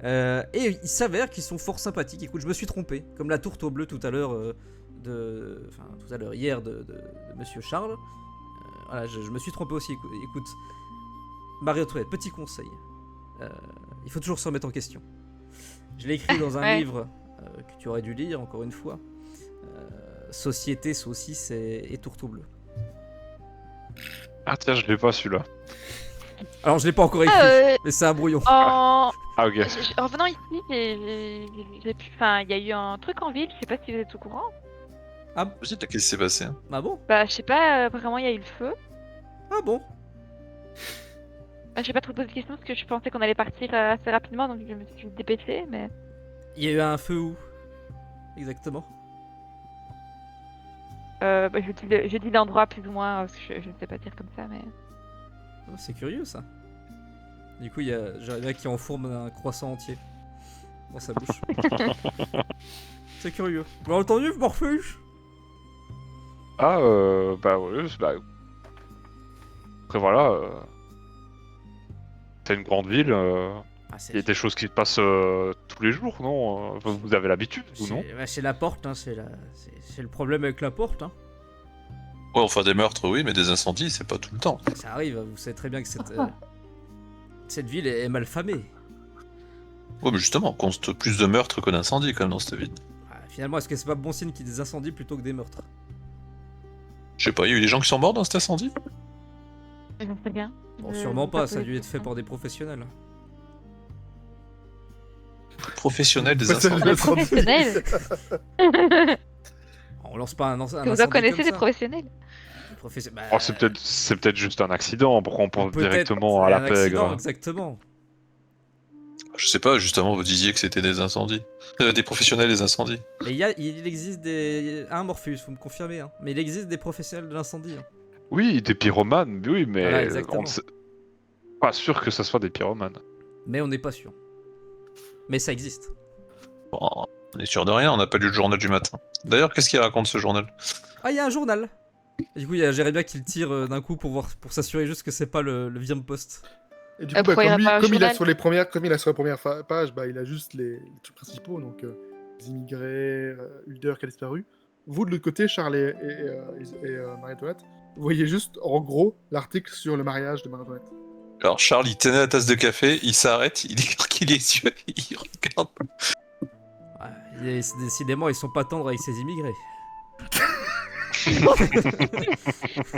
Et il s'avère qu'ils sont fort sympathiques. Écoute, je me suis trompé. Comme la tourte au bleu tout à l'heure, hier de Monsieur Charles. Voilà, je me suis trompé aussi. Écoute, Marie-Antoinette, petit conseil. Il faut toujours se remettre en question. Je l'ai écrit dans un Ouais. livre que tu aurais dû lire, encore une fois. Société, saucisse et tourteau bleu. Ah tiens, je l'ai pas celui-là. Alors je l'ai pas encore écrit, mais c'est un brouillon. En... Ah ok. en venant ici, enfin, il y a eu un truc en ville. Je sais pas si vous êtes au courant. Qu'est-ce qui s'est passé? Ah bon? Bah, je sais pas. Apparemment, il y a eu le feu. Ah bon? Bah, j'ai pas trop posé de questions parce que je pensais qu'on allait partir assez rapidement, donc je me suis dépêchée. Mais Il y a eu un feu où? Exactement. bah, je dis l'endroit plus ou moins parce que je ne sais pas dire comme ça, mais. Oh, c'est curieux ça. Du coup, il y a Jérémia qui enfourne un croissant entier dans sa bouche. C'est curieux. Vous l'avez entendu, Morpheus? Ah bah ouais, bah... Après voilà... C'est une grande ville, Ah, il y a des choses qui se passent tous les jours, non? Vous avez l'habitude, ou non? C'est la porte, hein, c'est le problème avec la porte. Hein. Ouais, enfin des meurtres, oui, mais des incendies, c'est pas tout le temps. Ça arrive, vous savez très bien que cette ville est mal famée. Ouais, mais justement, on compte plus de meurtres que d'incendies quand même dans cette ville. Ah, finalement, est-ce que c'est pas bon signe qu'il y ait des incendies plutôt que des meurtres? Je sais pas, il y a eu des gens qui sont morts dans cet incendie? J'en sais rien. Bon, Je- sûrement j'ai pas, posé ça a de dû être fait questions. par des professionnels. Professionnels des Ouais, ça, incendies. Des professionnels. On lance pas un Que vous en incendie connaissez comme des ça. professionnels. Bah, Oh, c'est peut-être juste un accident, pourquoi on pense peut-être directement à la un accident, pègre? exactement. Je sais pas, justement, vous disiez que c'était des incendies. Des professionnels des incendies. Mais il existe un Morpheus, vous me confirmez, hein. Mais il existe des professionnels de l'incendie. Hein. Oui, des pyromanes, oui, mais Voilà, exactement. on ne sait... Pas sûr que ça soit des pyromanes. Mais on n'est pas sûr. Mais ça existe. Bon, on est sûr de rien, on n'a pas lu le journal du matin. D'ailleurs, qu'est-ce qu'il raconte ce journal? Ah, il y a un journal. Et du coup, il y a Jérémia qui le tire d'un coup pour s'assurer juste que c'est pas le Viam Post. Et du coup, Pourquoi il y a pas un comme il a journal sur les premières, comme il a sur la première page, bah, il a juste les trucs principaux, donc les immigrés, Hulder qui a disparu. Vous de l'autre côté, Charles et Marie-Antoinette, vous voyez juste en gros l'article sur le mariage de Marie-Antoinette. Alors, Charles, il tenait la tasse de café, il s'arrête, il écarquille les yeux, il regarde. Ouais, décidément, ils sont pas tendres avec ces immigrés.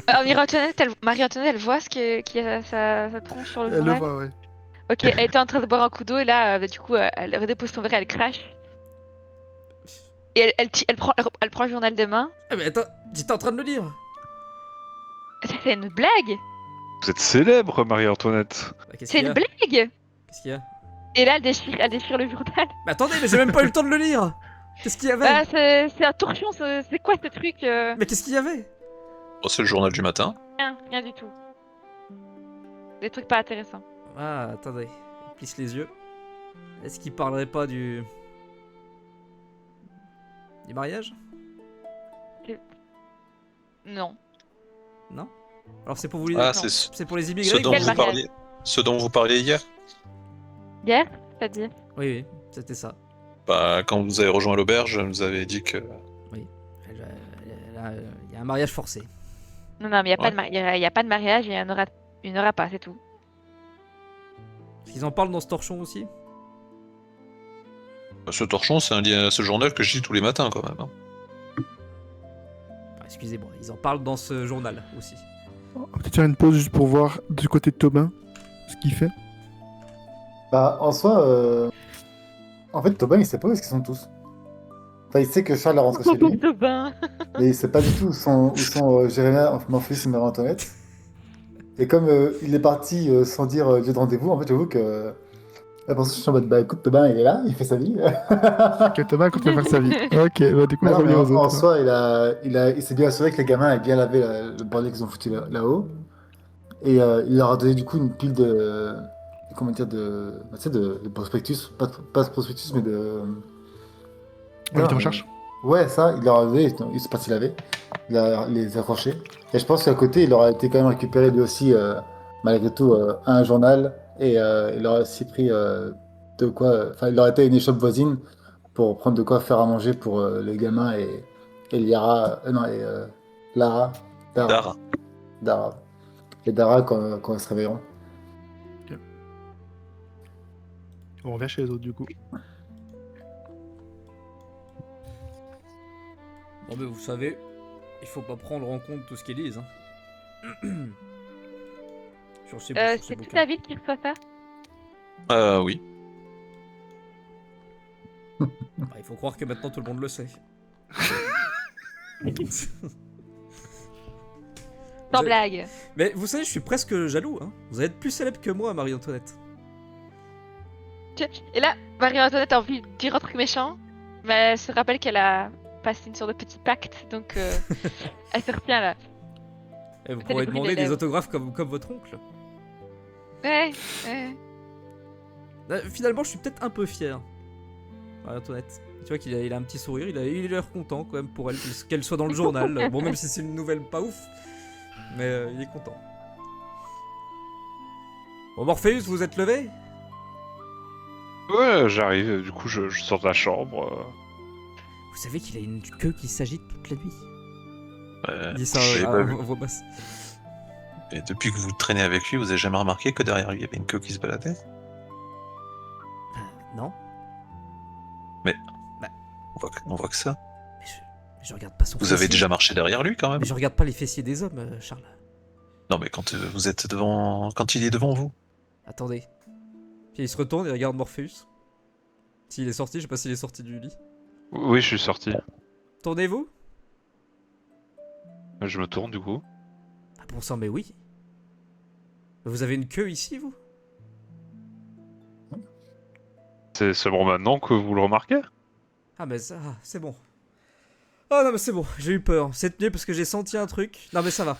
Marie-Antoinette, elle voit qu'il y a sa tronche sur le Elle le journal. voit, ouais. Ok, elle était en train de boire un coup d'eau et là, du coup, elle redépose son verre, elle crache. Et elle prend le journal de main. Ah, mais attends, j'étais en train de le lire. C'est une blague. Vous êtes célèbre, Marie-Antoinette. Bah, qu'est-ce C'est qu'il y une a? blague. Qu'est-ce qu'il y a? Et là, elle déchire le journal. Mais attendez, mais j'ai même pas eu le temps de le lire. Qu'est-ce qu'il y avait? Bah, c'est un torchon, c'est quoi ce truc Mais qu'est-ce qu'il y avait? Bon, c'est le journal du matin. Rien du tout. Des trucs pas intéressants. Ah, attendez, il plisse les yeux. Est-ce qu'il parlerait pas du mariage? Non. Non? Alors c'est pour vous les... Ah, non. c'est pour les ce immigrés? dont Quel vous mariage? parliez. Ce dont vous parliez hier. Hier, c'est-à-dire. Oui, oui, c'était ça. Bah, quand vous avez rejoint l'auberge, vous avez dit que. Il y a un mariage forcé. Non, mais il n'y a, Ouais. y a pas de mariage et il n'y en aura pas, c'est tout. Est-ce qu'ils en parlent dans ce torchon aussi? Ce torchon, c'est un lien à ce journal que je lis tous les matins quand même. Hein. Ah, excusez-moi, ils en parlent dans ce journal aussi. On va peut-être faire une pause juste pour voir du côté de Tobin ce qu'il fait. Bah, en soi, en fait, Tobin, il sait pas où est-ce qu'ils sont tous. Enfin, il sait que Charles est rentré chez lui, De bain. mais il sait pas du tout où sont Jérémia, Morpheus et Marie-Antoinette. Et comme il est parti sans dire lieu de rendez-vous, en fait, j'avoue que. La personne, je suis en mode, bah écoute, Tobin, il est là, il fait sa vie. Ok, Thomas compte faire sa vie. Ok, bah du coup, on Mais va non, mais revenir aux en autres. soi, il s'est bien assuré que les gamins aient bien lavé le bordel qu'ils ont foutu là-haut. Et il leur a donné du coup une pile de. Comment dire, bah, tu sais, de prospectus. Pas de prospectus, mais de. On Non, de recherche. Ouais, ça, il leur a donné, il s'est parti laver. Il a les accrochés. Et je pense qu'à côté, il aura été quand même récupéré lui aussi, malgré tout, un journal. Et il aura aussi pris de quoi. Enfin, il aurait été à une échoppe voisine pour prendre de quoi faire à manger pour les gamins et Liara. Non, et Lara. Dara. Dara. Et Dara quand ils se réveilleront. On revient chez les autres du coup. Bon, mais vous savez, il faut pas prendre en compte tout ce qu'ils disent. Hein. Sur ces C'est toute la ville qui reçoit ça? Oui. Bah, il faut croire que maintenant tout le monde le sait. Sans Vous- blague. Mais vous savez, je suis presque jaloux. Hein. Vous êtes plus célèbre que moi, Marie-Antoinette. Et là, Marie-Antoinette a envie de dire un truc méchant, mais elle se rappelle qu'elle a passé une sorte de petit pacte, donc elle se retient là. Et vous Fais pourrez des bruits demander des des lèvres. autographes comme votre oncle. Ouais, ouais. Finalement, je suis peut-être un peu fier. Marie-Antoinette. Tu vois qu'il a un petit sourire, il a l'air content quand même pour elle, qu'elle soit dans le journal. Bon, même si c'est une nouvelle pas ouf, mais il est content. Bon, Morpheus, vous êtes levé? Ouais, j'arrive, du coup je sors de la chambre. Vous savez qu'il a une queue qui s'agite toute la nuit. Il dit ça j'ai à pas vu. voix basse. Et depuis que vous traînez avec lui, vous avez jamais remarqué que derrière lui, il y avait une queue qui se baladait? Non, On voit que ça. mais je regarde pas son Vous avez fessier. déjà marché derrière lui quand même? Mais je regarde pas les fessiers des hommes, Charles. Non, mais quand vous êtes devant. Quand il est devant vous. Attendez. Puis il se retourne et regarde Morpheus. S'il est sorti, je sais pas s'il est sorti du lit. Oui, je suis sorti. Tournez-vous? Je me tourne du coup. Ah bon sang, mais oui. Vous avez une queue ici, vous? C'est seulement maintenant que vous le remarquez? Ah mais ça, c'est bon. Oh non mais c'est bon, j'ai eu peur. Cette nuit parce que j'ai senti un truc. Non mais ça va.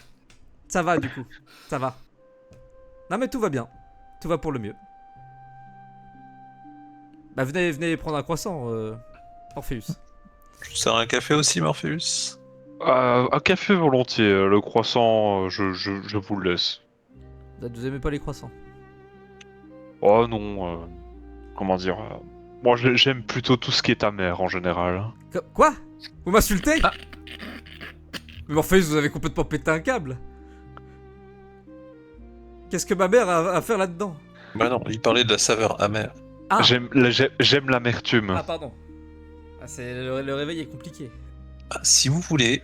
Ça va du coup. Ça va. Non mais tout va bien. Tout va pour le mieux. Bah venez prendre un croissant, Orpheus. Je vous sers un café aussi, Morpheus? Un café volontiers, le croissant, je vous le laisse. Vous aimez pas les croissants? Oh non, comment dire... moi j'aime plutôt tout ce qui est amer en général. Quoi? Vous m'insultez? Mais Morpheus, vous avez complètement pété un câble. Qu'est-ce que ma mère a à faire là-dedans? Bah non, il parlait de la saveur amère. Ah. J'aime l'amertume. Ah pardon. Ah, le réveil est compliqué. Ah, si vous voulez.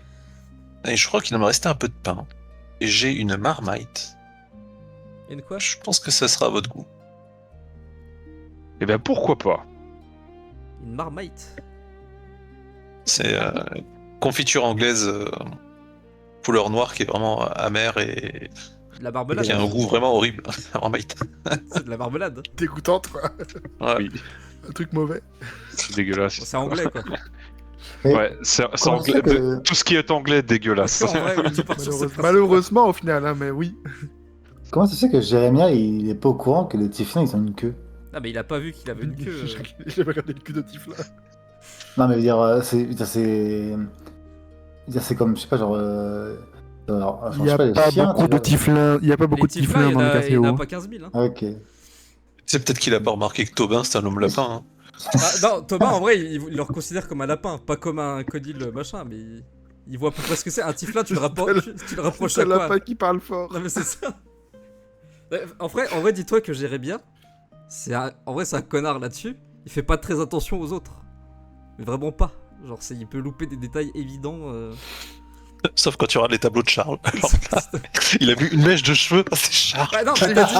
Et je crois qu'il me restait un peu de pain. Et j'ai une marmite. Une quoi? Je pense que ça sera à votre goût. Eh bien pourquoi pas? Une marmite. C'est confiture anglaise couleur noire qui est vraiment amère et De la marmelade. qui a un goût vraiment horrible. La marmite. C'est de la marmelade. Dégoûtante, quoi. Ouais. Oui, Un truc mauvais. c'est dégueulasse. Bon, c'est anglais quoi. Mais Ouais, c'est comment anglais. ça que- Tout ce qui est anglais est dégueulasse. En vrai, oui, tu pars sur ce principe. Malheureusement, au final, hein, mais oui. Comment ça se fait que Jérémia, il est pas au courant que les Tieflings, ils ont une queue? Ah mais il a pas vu qu'il avait une queue. J'ai regardé le cul de Tifla. Non, mais je veux dire, c'est comme, je sais pas, genre... alors, Il je n'y sais a pas, les pas chiens, beaucoup tu de vois. Tiflins. Il y a pas beaucoup Les de Tiflins dans le il y en a café. pas 15 000. Hein. Ah, ok. C'est peut-être qu'il a pas remarqué que Tobin c'est un homme lapin. Hein. Ah, non, Thomas en vrai il le considère comme un lapin, pas comme un codile machin, mais il voit à peu près ce que c'est. Un tiflin, tu le rapproches C'est à un quoi? lapin qui parle fort. Non mais c'est ça. En vrai dis-toi que Jérémia, en vrai c'est un connard là-dessus. Il fait pas très attention aux autres. Mais vraiment pas. Genre il peut louper des détails évidents. Sauf quand tu regardes les tableaux de Charles. Alors là, il a vu une mèche de cheveux, c'est Charles. Ah non, il a dit...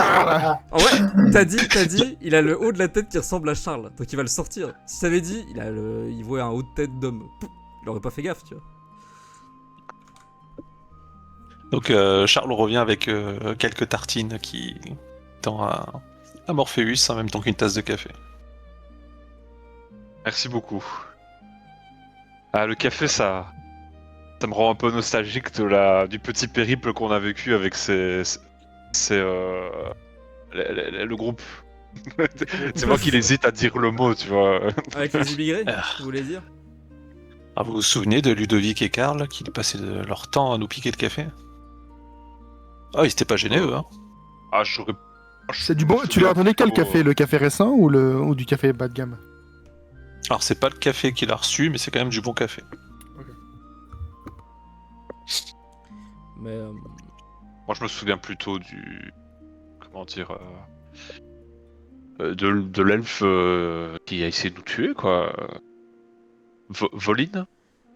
En vrai, t'as dit, il a le haut de la tête qui ressemble à Charles, donc il va le sortir. Si t'avais dit, il voit un haut de tête d'homme, pouf, il aurait pas fait gaffe, tu vois. Donc Charles revient avec quelques tartines qui tend à Morpheus en même temps qu'une tasse de café. Merci beaucoup. Ah, le café, ça me rend un peu nostalgique du petit périple qu'on a vécu avec le groupe. C'est moi qui hésite à dire le mot, tu vois. Avec les immigrés, Ah. vous voulez dire? Ah, vous vous souvenez de Ludovic et Karl qui passaient leur temps à nous piquer le café? Ah, ils étaient pas gênés eux, hein. Ah, C'est du bon. Tu leur donnais quel café? Le café récent ou du café bas de gamme? Alors c'est pas le café qu'il a reçu, mais c'est quand même du bon café. Mais Moi, je me souviens plutôt comment dire. De l'elfe qui a essayé de nous tuer, quoi. Voline.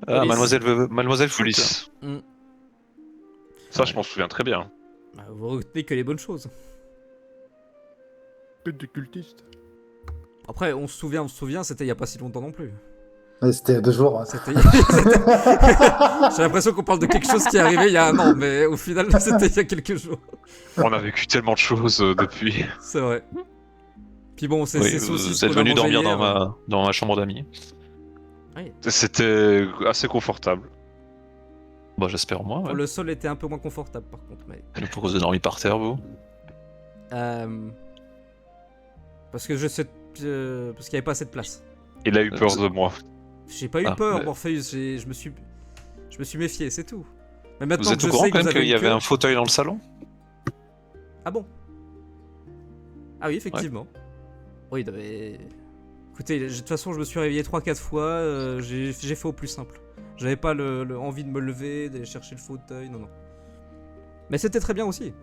Ah, Police. Mademoiselle Foot. Police. mm, Ça, je m'en souviens très bien. bah, vous retenez que les bonnes choses. Que de cultistes. Après, on se souvient, c'était il y a pas si longtemps non plus. Ouais, c'était il y a 2 jours. Hein. C'était. J'ai l'impression qu'on parle de quelque chose qui est arrivé il y a un an, mais au final, c'était il y a quelques jours. On a vécu tellement de choses depuis. C'est vrai. Puis bon, c'est Oui, c'est vous saucisses êtes qu'on a venu mangé dormir hier. dans ma chambre d'amis. C'était assez confortable. Bah j'espère moi. Bon, Ouais. le sol était un peu moins confortable par contre, mais. Pourquoi vous avez dormi par terre vous? Euh, Parce que parce qu'il n'y avait pas assez de place. Il a eu peur de moi. J'ai pas eu Ah, peur, mais- Morpheus. Je me suis méfié, c'est tout. Mais maintenant Vous êtes que au je courant sais que quand vous même avez qu'il y une avait queue- un fauteuil dans le salon? Ah bon? Ah oui, effectivement. Oui, non, mais. Écoutez, de toute façon, je me suis réveillé 3-4 fois, j'ai fait au plus simple. J'avais pas envie de me lever, d'aller chercher le fauteuil, non. Mais c'était très bien aussi.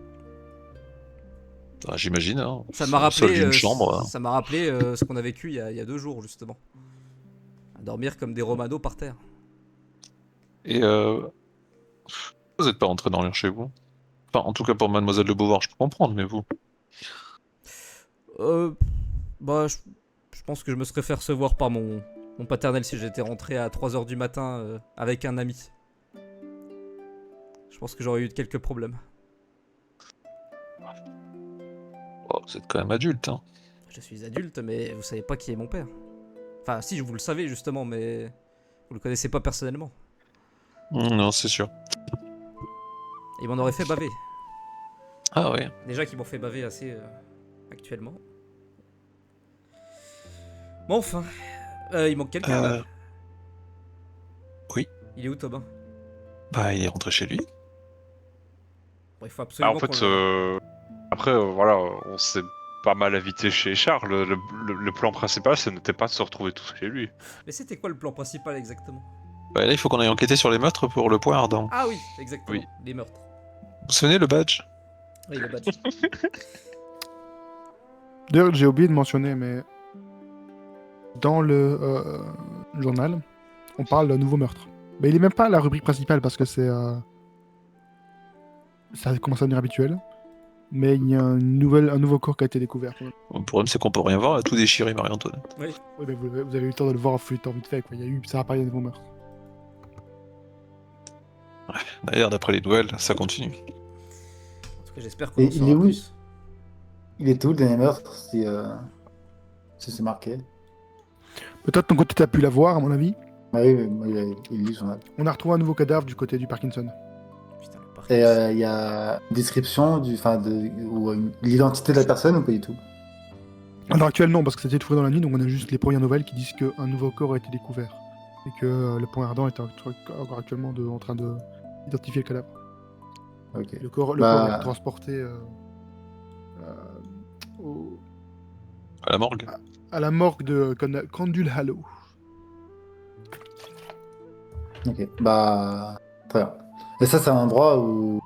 Ah, j'imagine. Hein. Ça m'a Au sol rappelé, d'une chambre. ça m'a rappelé ce qu'on a vécu il y a 2 jours, justement. À dormir comme des romanos par terre. Et vous n'êtes pas rentré dormir chez vous? Enfin, en tout cas pour Mademoiselle de Beauvoir, je peux comprendre, mais vous. Bah, je pense que je me serais fait recevoir par mon paternel si j'étais rentré à 3h du matin avec un ami. Je pense que j'aurais eu quelques problèmes. Oh, vous êtes quand même adulte, hein. Je suis adulte, mais vous savez pas qui est mon père. Enfin, si, vous le savez justement, mais vous le connaissez pas personnellement. Non, c'est sûr. Il m'en aurait fait baver. Ah ouais. Déjà qu'ils m'ont fait baver assez actuellement. Bon, enfin. Il manque quelqu'un là. Oui. Il est où, Tobin? Bah, il est rentré chez lui. Bon, il faut Ah, absolument en fait, qu'on le- après, voilà, on s'est pas mal invité chez Charles. Le plan principal, ce n'était pas de se retrouver tous chez lui. Mais c'était quoi le plan principal exactement? Bah, là, il faut qu'on aille enquêter sur les meurtres pour le point ardent. Ah oui, exactement. Oui. Les meurtres. Vous vous souvenez le badge? Oui, le badge. D'ailleurs, j'ai oublié de mentionner, mais dans le journal, on parle d'un nouveau meurtre. Mais il est même pas la rubrique principale parce que c'est ça commence à devenir habituel. Mais il y a un nouveau corps qui a été découvert. Le problème, c'est qu'on peut rien voir, elle a tout déchiré, Marie-Antoinette. Oui. Oui, mais vous avez eu le temps de le voir en fluide vite fait. Quoi. Ça a apparu un nouveau meurtre. D'ailleurs, d'après les nouvelles, ça continue. En tout cas, j'espère qu'on Et en il saura est où plus. Il est où le dernier meurtre si c'est marqué? Peut-être de ton côté, t'as pu la voir, à mon avis. Ah oui, mais moi, il lit le journal. On a retrouvé un nouveau cadavre du côté du Parkinson. Putain, le parc. Et il y a une description ou l'identité de la personne ou pas du tout? À l'heure actuelle, non, parce que c'était trouvé dans la nuit, donc on a juste les premières nouvelles qui disent qu'un nouveau corps a été découvert. Et que le point ardent est encore actuellement en train de identifier le cadavre. Ok. Le corps Bah- est transporté À la morgue. à la morgue de Candule Hallow. Ok. Bah, très bien. Et ça, c'est un endroit où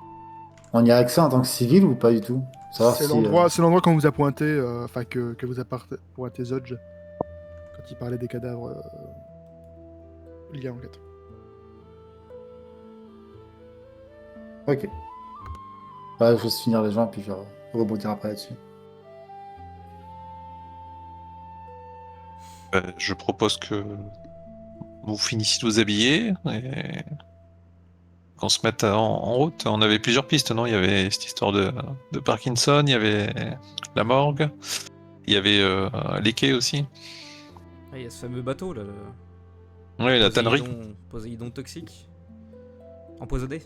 on y a accès en tant que civil ou pas du tout? Savoir C'est si, l'endroit qu'on vous a pointé, enfin que vous a pointé Zodge quand il parlait des cadavres liés à l'enquête. Ok. Bah, je vais finir les gens puis je vais rebondir après là-dessus. Je propose que vous finissiez de vous habiller et qu'on se mette en route. On avait plusieurs pistes, non? Il y avait cette histoire de Parkinson, il y avait la morgue, il y avait les quais aussi. Ah, il y a ce fameux bateau là. Ouais, la tannerie. Poséidon toxique. Empoisonné.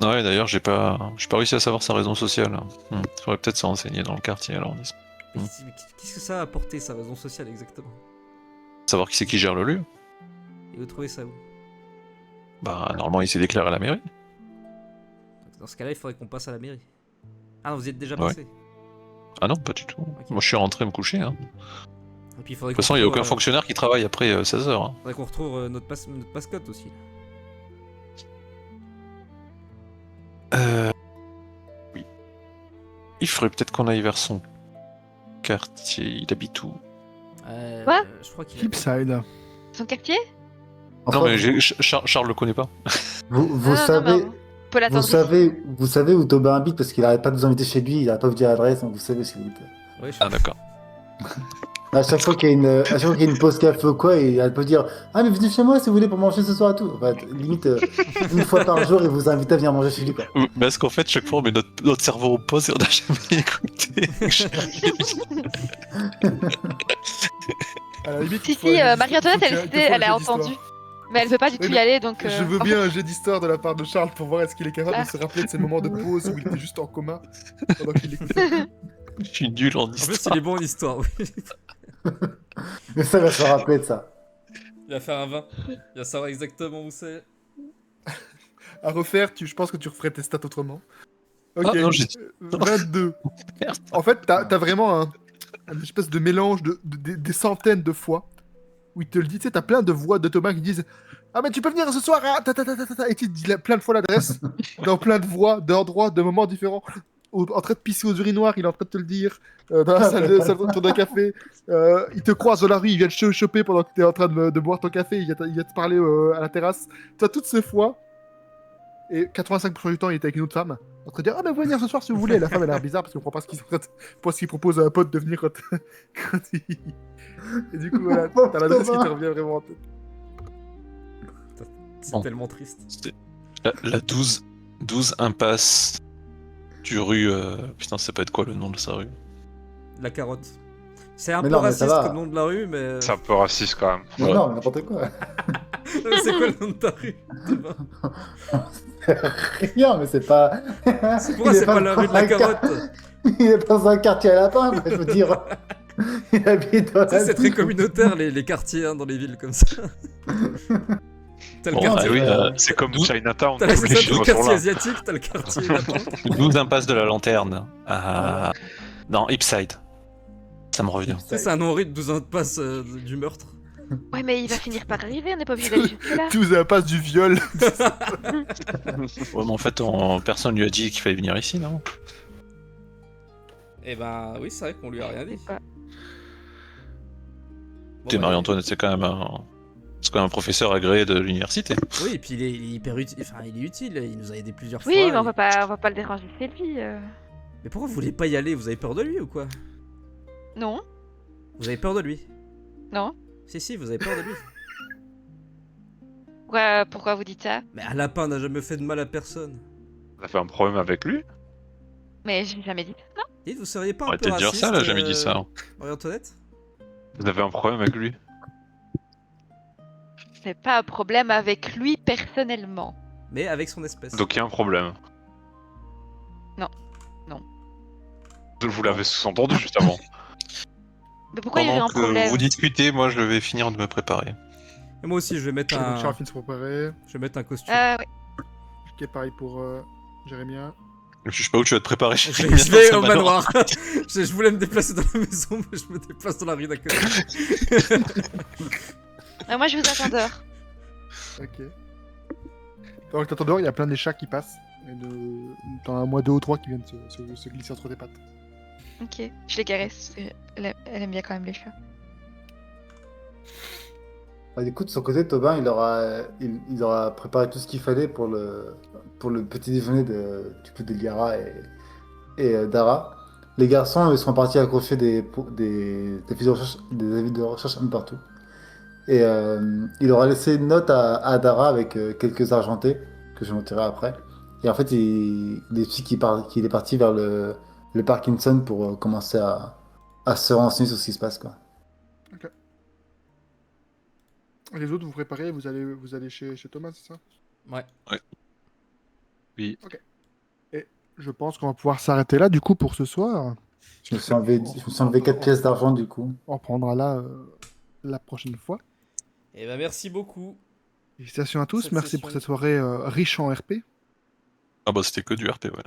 Ouais, d'ailleurs, j'ai pas réussi à savoir sa raison sociale. Faudrait peut-être se renseigner dans le quartier alors. Mais qu'est-ce que ça a apporté sa raison sociale exactement? Savoir qui c'est qui gère le lieu. Et vous trouvez ça où? Bah, normalement, il s'est déclaré à la mairie. Dans ce cas-là, il faudrait qu'on passe à la mairie. Ah non, vous y êtes déjà Ouais. passé. Ah non, pas du tout. Ok. Moi, je suis rentré me coucher. Hein. Et puis il faudrait De toute façon, il n'y a aucun retrouve, fonctionnaire qui travaille après 16h. Hein. faudrait qu'on retrouve notre mascotte aussi. Oui. Il faudrait peut-être qu'on aille vers son quartier. Il habite où? Quoi Je crois qu'il Flipside. Son quartier? Non, Enfin, mais Charles le connaît pas. vous Non, savez, non, Paul vous attendrait. savez où Tobin habite parce qu'il arrête pas de vous inviter chez lui, il arrête pas de vous dire l'adresse, donc vous savez si vous êtes. Ouais, je Ah, d'accord. À chaque fois qu'il y a une pause café ou quoi, il arrête pas de dire ah mais venez chez moi si vous voulez pour manger ce soir et tout. Enfin, limite une fois par jour, il vous invite à venir manger chez lui quoi. Parce qu'en fait, chaque fois, on met notre cerveau au pause et on n'a jamais écouté. À la limite, Si, il faudrait si, juste- Marie-Antoinette, faut elle qu'il y ait- sait, qu'il faut elle un a jeu d'histoire. entendu. Mais elle veut pas du tout Oui, y aller, donc... Je veux bien un jet d'histoire de la part de Charles pour voir est-ce qu'il est capable Ah. de se rappeler de ces moments de pause où il était juste en coma pendant qu'il écoutait. Je suis nul en En plus, histoire. il est bon en histoire, oui. Mais ça va se rappeler de ça. Il va faire un 20. Il va savoir exactement où c'est. À refaire, je pense que tu referais tes stats autrement. Ok, Ah, non, j'ai- 22. Merde. En fait, t'as vraiment un espèce de mélange des centaines de fois où il te le dit. Tu sais, t'as plein de voix de Thomas qui disent ah, mais tu peux venir ce soir, hein, et tu te dis plein de fois l'adresse, dans plein de voix, d'endroits, de moments différents. En train de pisser aux urinoirs, il est en train de te le dire. Dans la salle de café, il te croise dans la rue, il vient te choper pendant que tu es en train de boire ton café, il vient te parler à la terrasse. Tu as toutes ces fois, et 85% du temps, il est avec une autre femme, en train de dire ah, mais vous venir ce soir si vous voulez. La femme, elle a l'air bizarre parce qu'on comprend pas ce qu'il propose à un pote de venir quand il. Et du coup, voilà, t'as l'adresse qui te revient vraiment en tête. C'est Bon. tellement triste. C'était la 12 impasse du rue. Putain, ça peut être quoi le nom de sa rue? La carotte. C'est un Mais peu non, mais ça raciste va. comme nom de la rue, mais. C'est un peu raciste quand même. Mais Ouais. non, mais n'importe quoi. Non, mais c'est quoi le nom de ta rue? Rien, mais c'est pas. Pourquoi Il est c'est pas la rue de la carotte? Il est dans un quartier à lapin, quoi, je veux dire. Il habite dans Tu sais, la c'est très ville. communautaire les quartiers hein, dans les villes comme ça. T'as le Bon, quartier, ah oui, C'est comme Chinatown, t'as tous les le chiffres sont quartier là. asiatique, t'as le quartier lapin. 12 impasse de la lanterne. Non, Ipside. Ça me revient. Tu sais, c'est un nom horrible, 12 ans de passe du meurtre. Ouais, mais il va finir par arriver, on n'est pas obligé d'aller jusque-là. Tous à la passe du viol. Ouais, mais en fait, personne lui a dit qu'il fallait venir ici, non? Eh ben oui, c'est vrai qu'on lui a rien dit. Ouais. Bon, T'es bah, Marie-Antoinette, c'est quand même un professeur agréé de l'université. Oui, et puis il est hyper utile. Enfin, il est utile, il nous a aidé plusieurs fois. Oui, mais et- on va pas le déranger, c'est lui. Mais pourquoi vous voulez pas y aller? Vous avez peur de lui ou quoi? Non, Vous avez peur de lui? non. Si, vous avez peur de lui. Pourquoi vous dites ça? Mais un lapin n'a jamais fait de mal à personne. On a fait un problème avec lui. Mais j'ai jamais dit ça. Dites, vous seriez pas un peu Arrêtez de dire raciste, ça, là, j'ai jamais dit ça. Marie-Antoinette? Vous avez un problème avec lui. C'est pas un problème avec lui personnellement. Mais avec son espèce. Donc il y a un problème. Non. Non. Vous l'avez sous-entendu juste avant. Mais pourquoi il y aurait Pendant un que problème? vous discutez, moi je vais finir de me préparer. Et moi aussi, je vais mettre un. Charles finit de se préparer. Je vais mettre un costume. Oui. Ok, pareil pour Jérémien. Je sais pas où tu vas te préparer. Je vais au manoir. Je voulais me déplacer dans la maison, mais je me déplace dans la rue d'à côté. Moi, je vous attends dehors. Ok. Pendant que t'attends dehors, il y a plein des chats qui passent. T'en as au moins 2 ou 3 qui viennent se glisser entre tes pattes. Ok, je les caresse. Elle aime bien quand même les chats. Bah, du coup, de son côté, Tobin, il aura préparé tout ce qu'il fallait pour le petit déjeuner du coup de Liara et Dara. Les garçons, ils sont partis accrocher des avis de recherche un peu partout. Et il aura laissé une note à Dara avec quelques argentés que je montrerai après. Et en fait, il explique qu'il est parti vers le Parkinson pour commencer à se renseigner sur ce qui se passe, quoi. Les autres, vous préparez, vous allez chez Thomas, c'est ça? Ouais. Oui. Et je pense qu'on va pouvoir s'arrêter là, du coup, pour ce soir. Je me suis enlevé 4 pièces d'argent, du coup. On reprendra là la prochaine fois. Et bah merci beaucoup. Félicitations à tous, Cette merci session. pour cette soirée riche en RP. Ah bah c'était que du RP, ouais.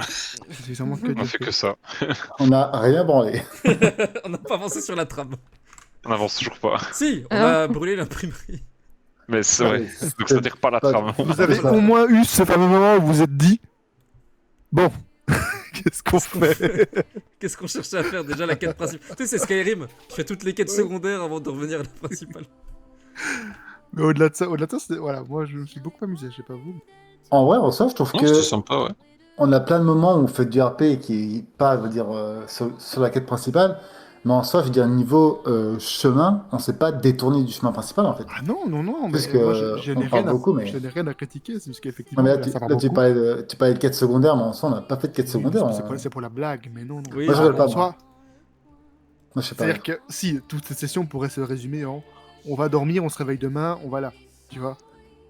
C'est vraiment que On du a fait RP. que ça. On n'a rien branlé. On n'a pas avancé sur la trame. On avance toujours pas. Si, on Ah. a brûlé l'imprimerie. Mais c'est Ouais, vrai. c'est- Donc ça tire pas la pas- trame. Vous avez ça. au moins eu ce fameux moment où vous vous êtes dit bon, qu'est-ce qu'on fait? Qu'est-ce qu'on cherchait à faire déjà la quête principale? Tu sais, c'est Skyrim. Tu fais toutes les quêtes secondaires avant de revenir à la principale. Mais au-delà de ça, voilà, moi je me suis beaucoup amusé, je sais pas vous. En vrai, en soi, je trouve Non, que c'était sympa, ouais. on a plein de moments où on fait du RP qui est pas, je veux dire, sur la quête principale. Mais en soi, je veux dire, niveau chemin, on s'est pas détourné du chemin principal, en fait. Ah non, mais Parce moi que je on n'ai parle rien, beaucoup, mais- je n'ai rien à critiquer, c'est juste Non, qu'effectivement, mais là, ça va là, tu beaucoup. parlais de quête secondaire, mais en soi, on n'a pas fait de quête Oui, secondaire. c'est pour la blague, mais non. Oui, Moi, je Ah, rigole pas, en moi. soi, Moi, je sais pas. c'est-à-dire que si toute cette session pourrait se résumer en on va dormir, on se réveille demain, on va là, tu vois.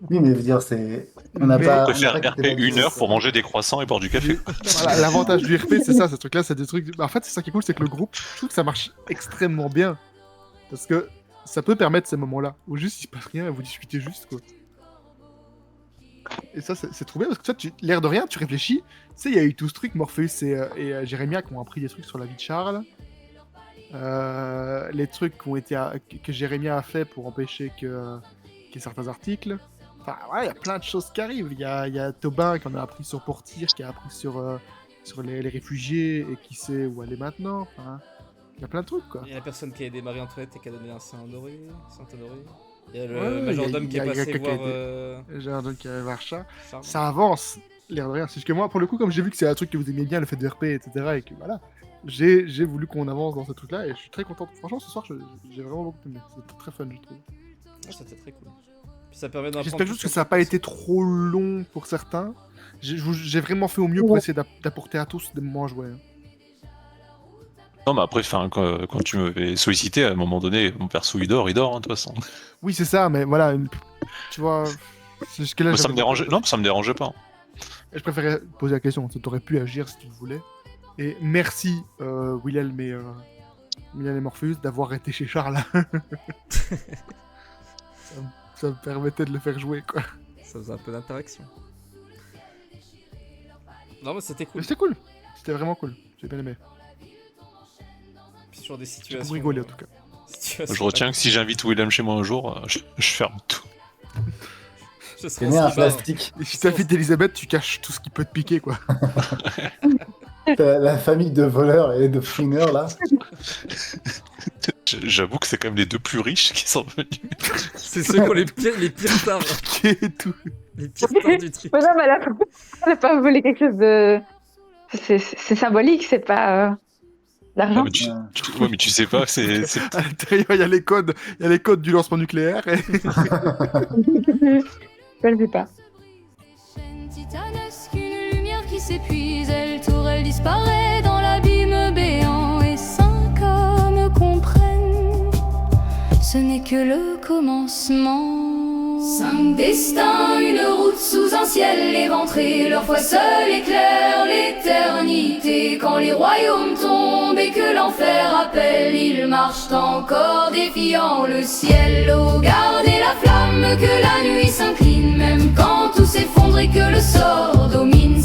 Oui, mais je veux dire, c'est. On n'a Mais- pas. On peut faire on n'a pas RP quitté la 1 heure quête. pour manger des croissants et boire du café. Voilà, l'avantage du RP, c'est ça, ce truc-là, c'est des trucs. En fait, c'est ça qui est cool, c'est que le groupe, je trouve que ça marche extrêmement bien. Parce que ça peut permettre ces moments-là, où juste il se passe rien et vous discutez juste, quoi. Et ça, c'est trop bien, parce que toi, l'air de rien, tu réfléchis. Tu sais, il y a eu tout ce truc, Morpheus et Jérémia qui ont appris des trucs sur la vie de Charles. Les trucs que Jérémia a fait pour empêcher qu'il y ait certains articles. Enfin, ouais, il y a plein de choses qui arrivent. Il y a Tobin qui en a appris sur Portir, qui a appris sur les réfugiés et qui sait où aller maintenant. Enfin, il y a plein de trucs, quoi. Il y a la personne qui a démarré en toilette et qui a donné un Saint-Honoré. Il y a le Ouais, majordome il qui y a- est il y a passé quelqu'un voir qui a J'ai un truc qui arrive à Archa. Charles. Ça avance, l'air de rien. C'est juste que moi, pour le coup, comme j'ai vu que c'est un truc que vous aimiez bien, le fait de RP, etc., et que voilà, j'ai voulu qu'on avance dans ce truc-là, et je suis très content. Franchement, ce soir, j'ai vraiment beaucoup aimé. C'était très fun, je trouve. Ah, c'était très cool. Puis ça permet d'apprendre. J'espère juste plus que ça n'a pas été trop long pour certains. J'ai vraiment fait au mieux pour essayer d'apporter à tous des moments à jouer. Hein. Non, mais après, quand tu m'avais sollicité, à un moment donné, mon perso il dort, hein, de toute façon. Oui, c'est ça, mais voilà, tu vois, jusque-là, Mais ça j'avais- me dérangeait. Non, ça me dérangeait pas. Je préférais poser la question, tu aurais pu agir si tu le voulais. Et merci, Wilhelm et Morpheus, d'avoir été chez Charles. ça me permettait de le faire jouer, quoi. Ça faisait un peu d'interaction. Non, mais c'était Mais cool. c'était cool, c'était vraiment cool, j'ai bien aimé. Puis sur des J'ai situations. beaucoup rigolé en tout cas. situations- Je retiens que si j'invite Willem chez moi un jour, je ferme tout. Je C'est serai bien un en slibard. plastique. Et si t'invites Elisabeth, tu caches tout ce qui peut te piquer, quoi. T'as la famille de voleurs et de fouineurs, là. J'avoue que c'est quand même les deux plus riches qui sont venus. C'est ceux qui ont les pires tares. Et tout. Les pires tares du truc. Mais non, mais elle a pas volé quelque chose de. C'est symbolique, c'est pas Ah, d'argent. mais ouais, mais tu sais pas, c'est À l'intérieur, il y a les codes du lancement nucléaire. Et... Je le vis pas. Chaîne titanesque, une lumière qui s'épuise, elle tourelle disparaît dans l'abîme béant, et 5 hommes comprennent, ce n'est que le commencement. 5 destins, une route sous un ciel éventré, leur foi seule éclaire l'éternité. Quand les royaumes tombent et que l'enfer appelle, ils marchent encore défiant le ciel. Oh, gardez la flamme, que la nuit s'incline, même quand tout s'effondre et que le sort domine.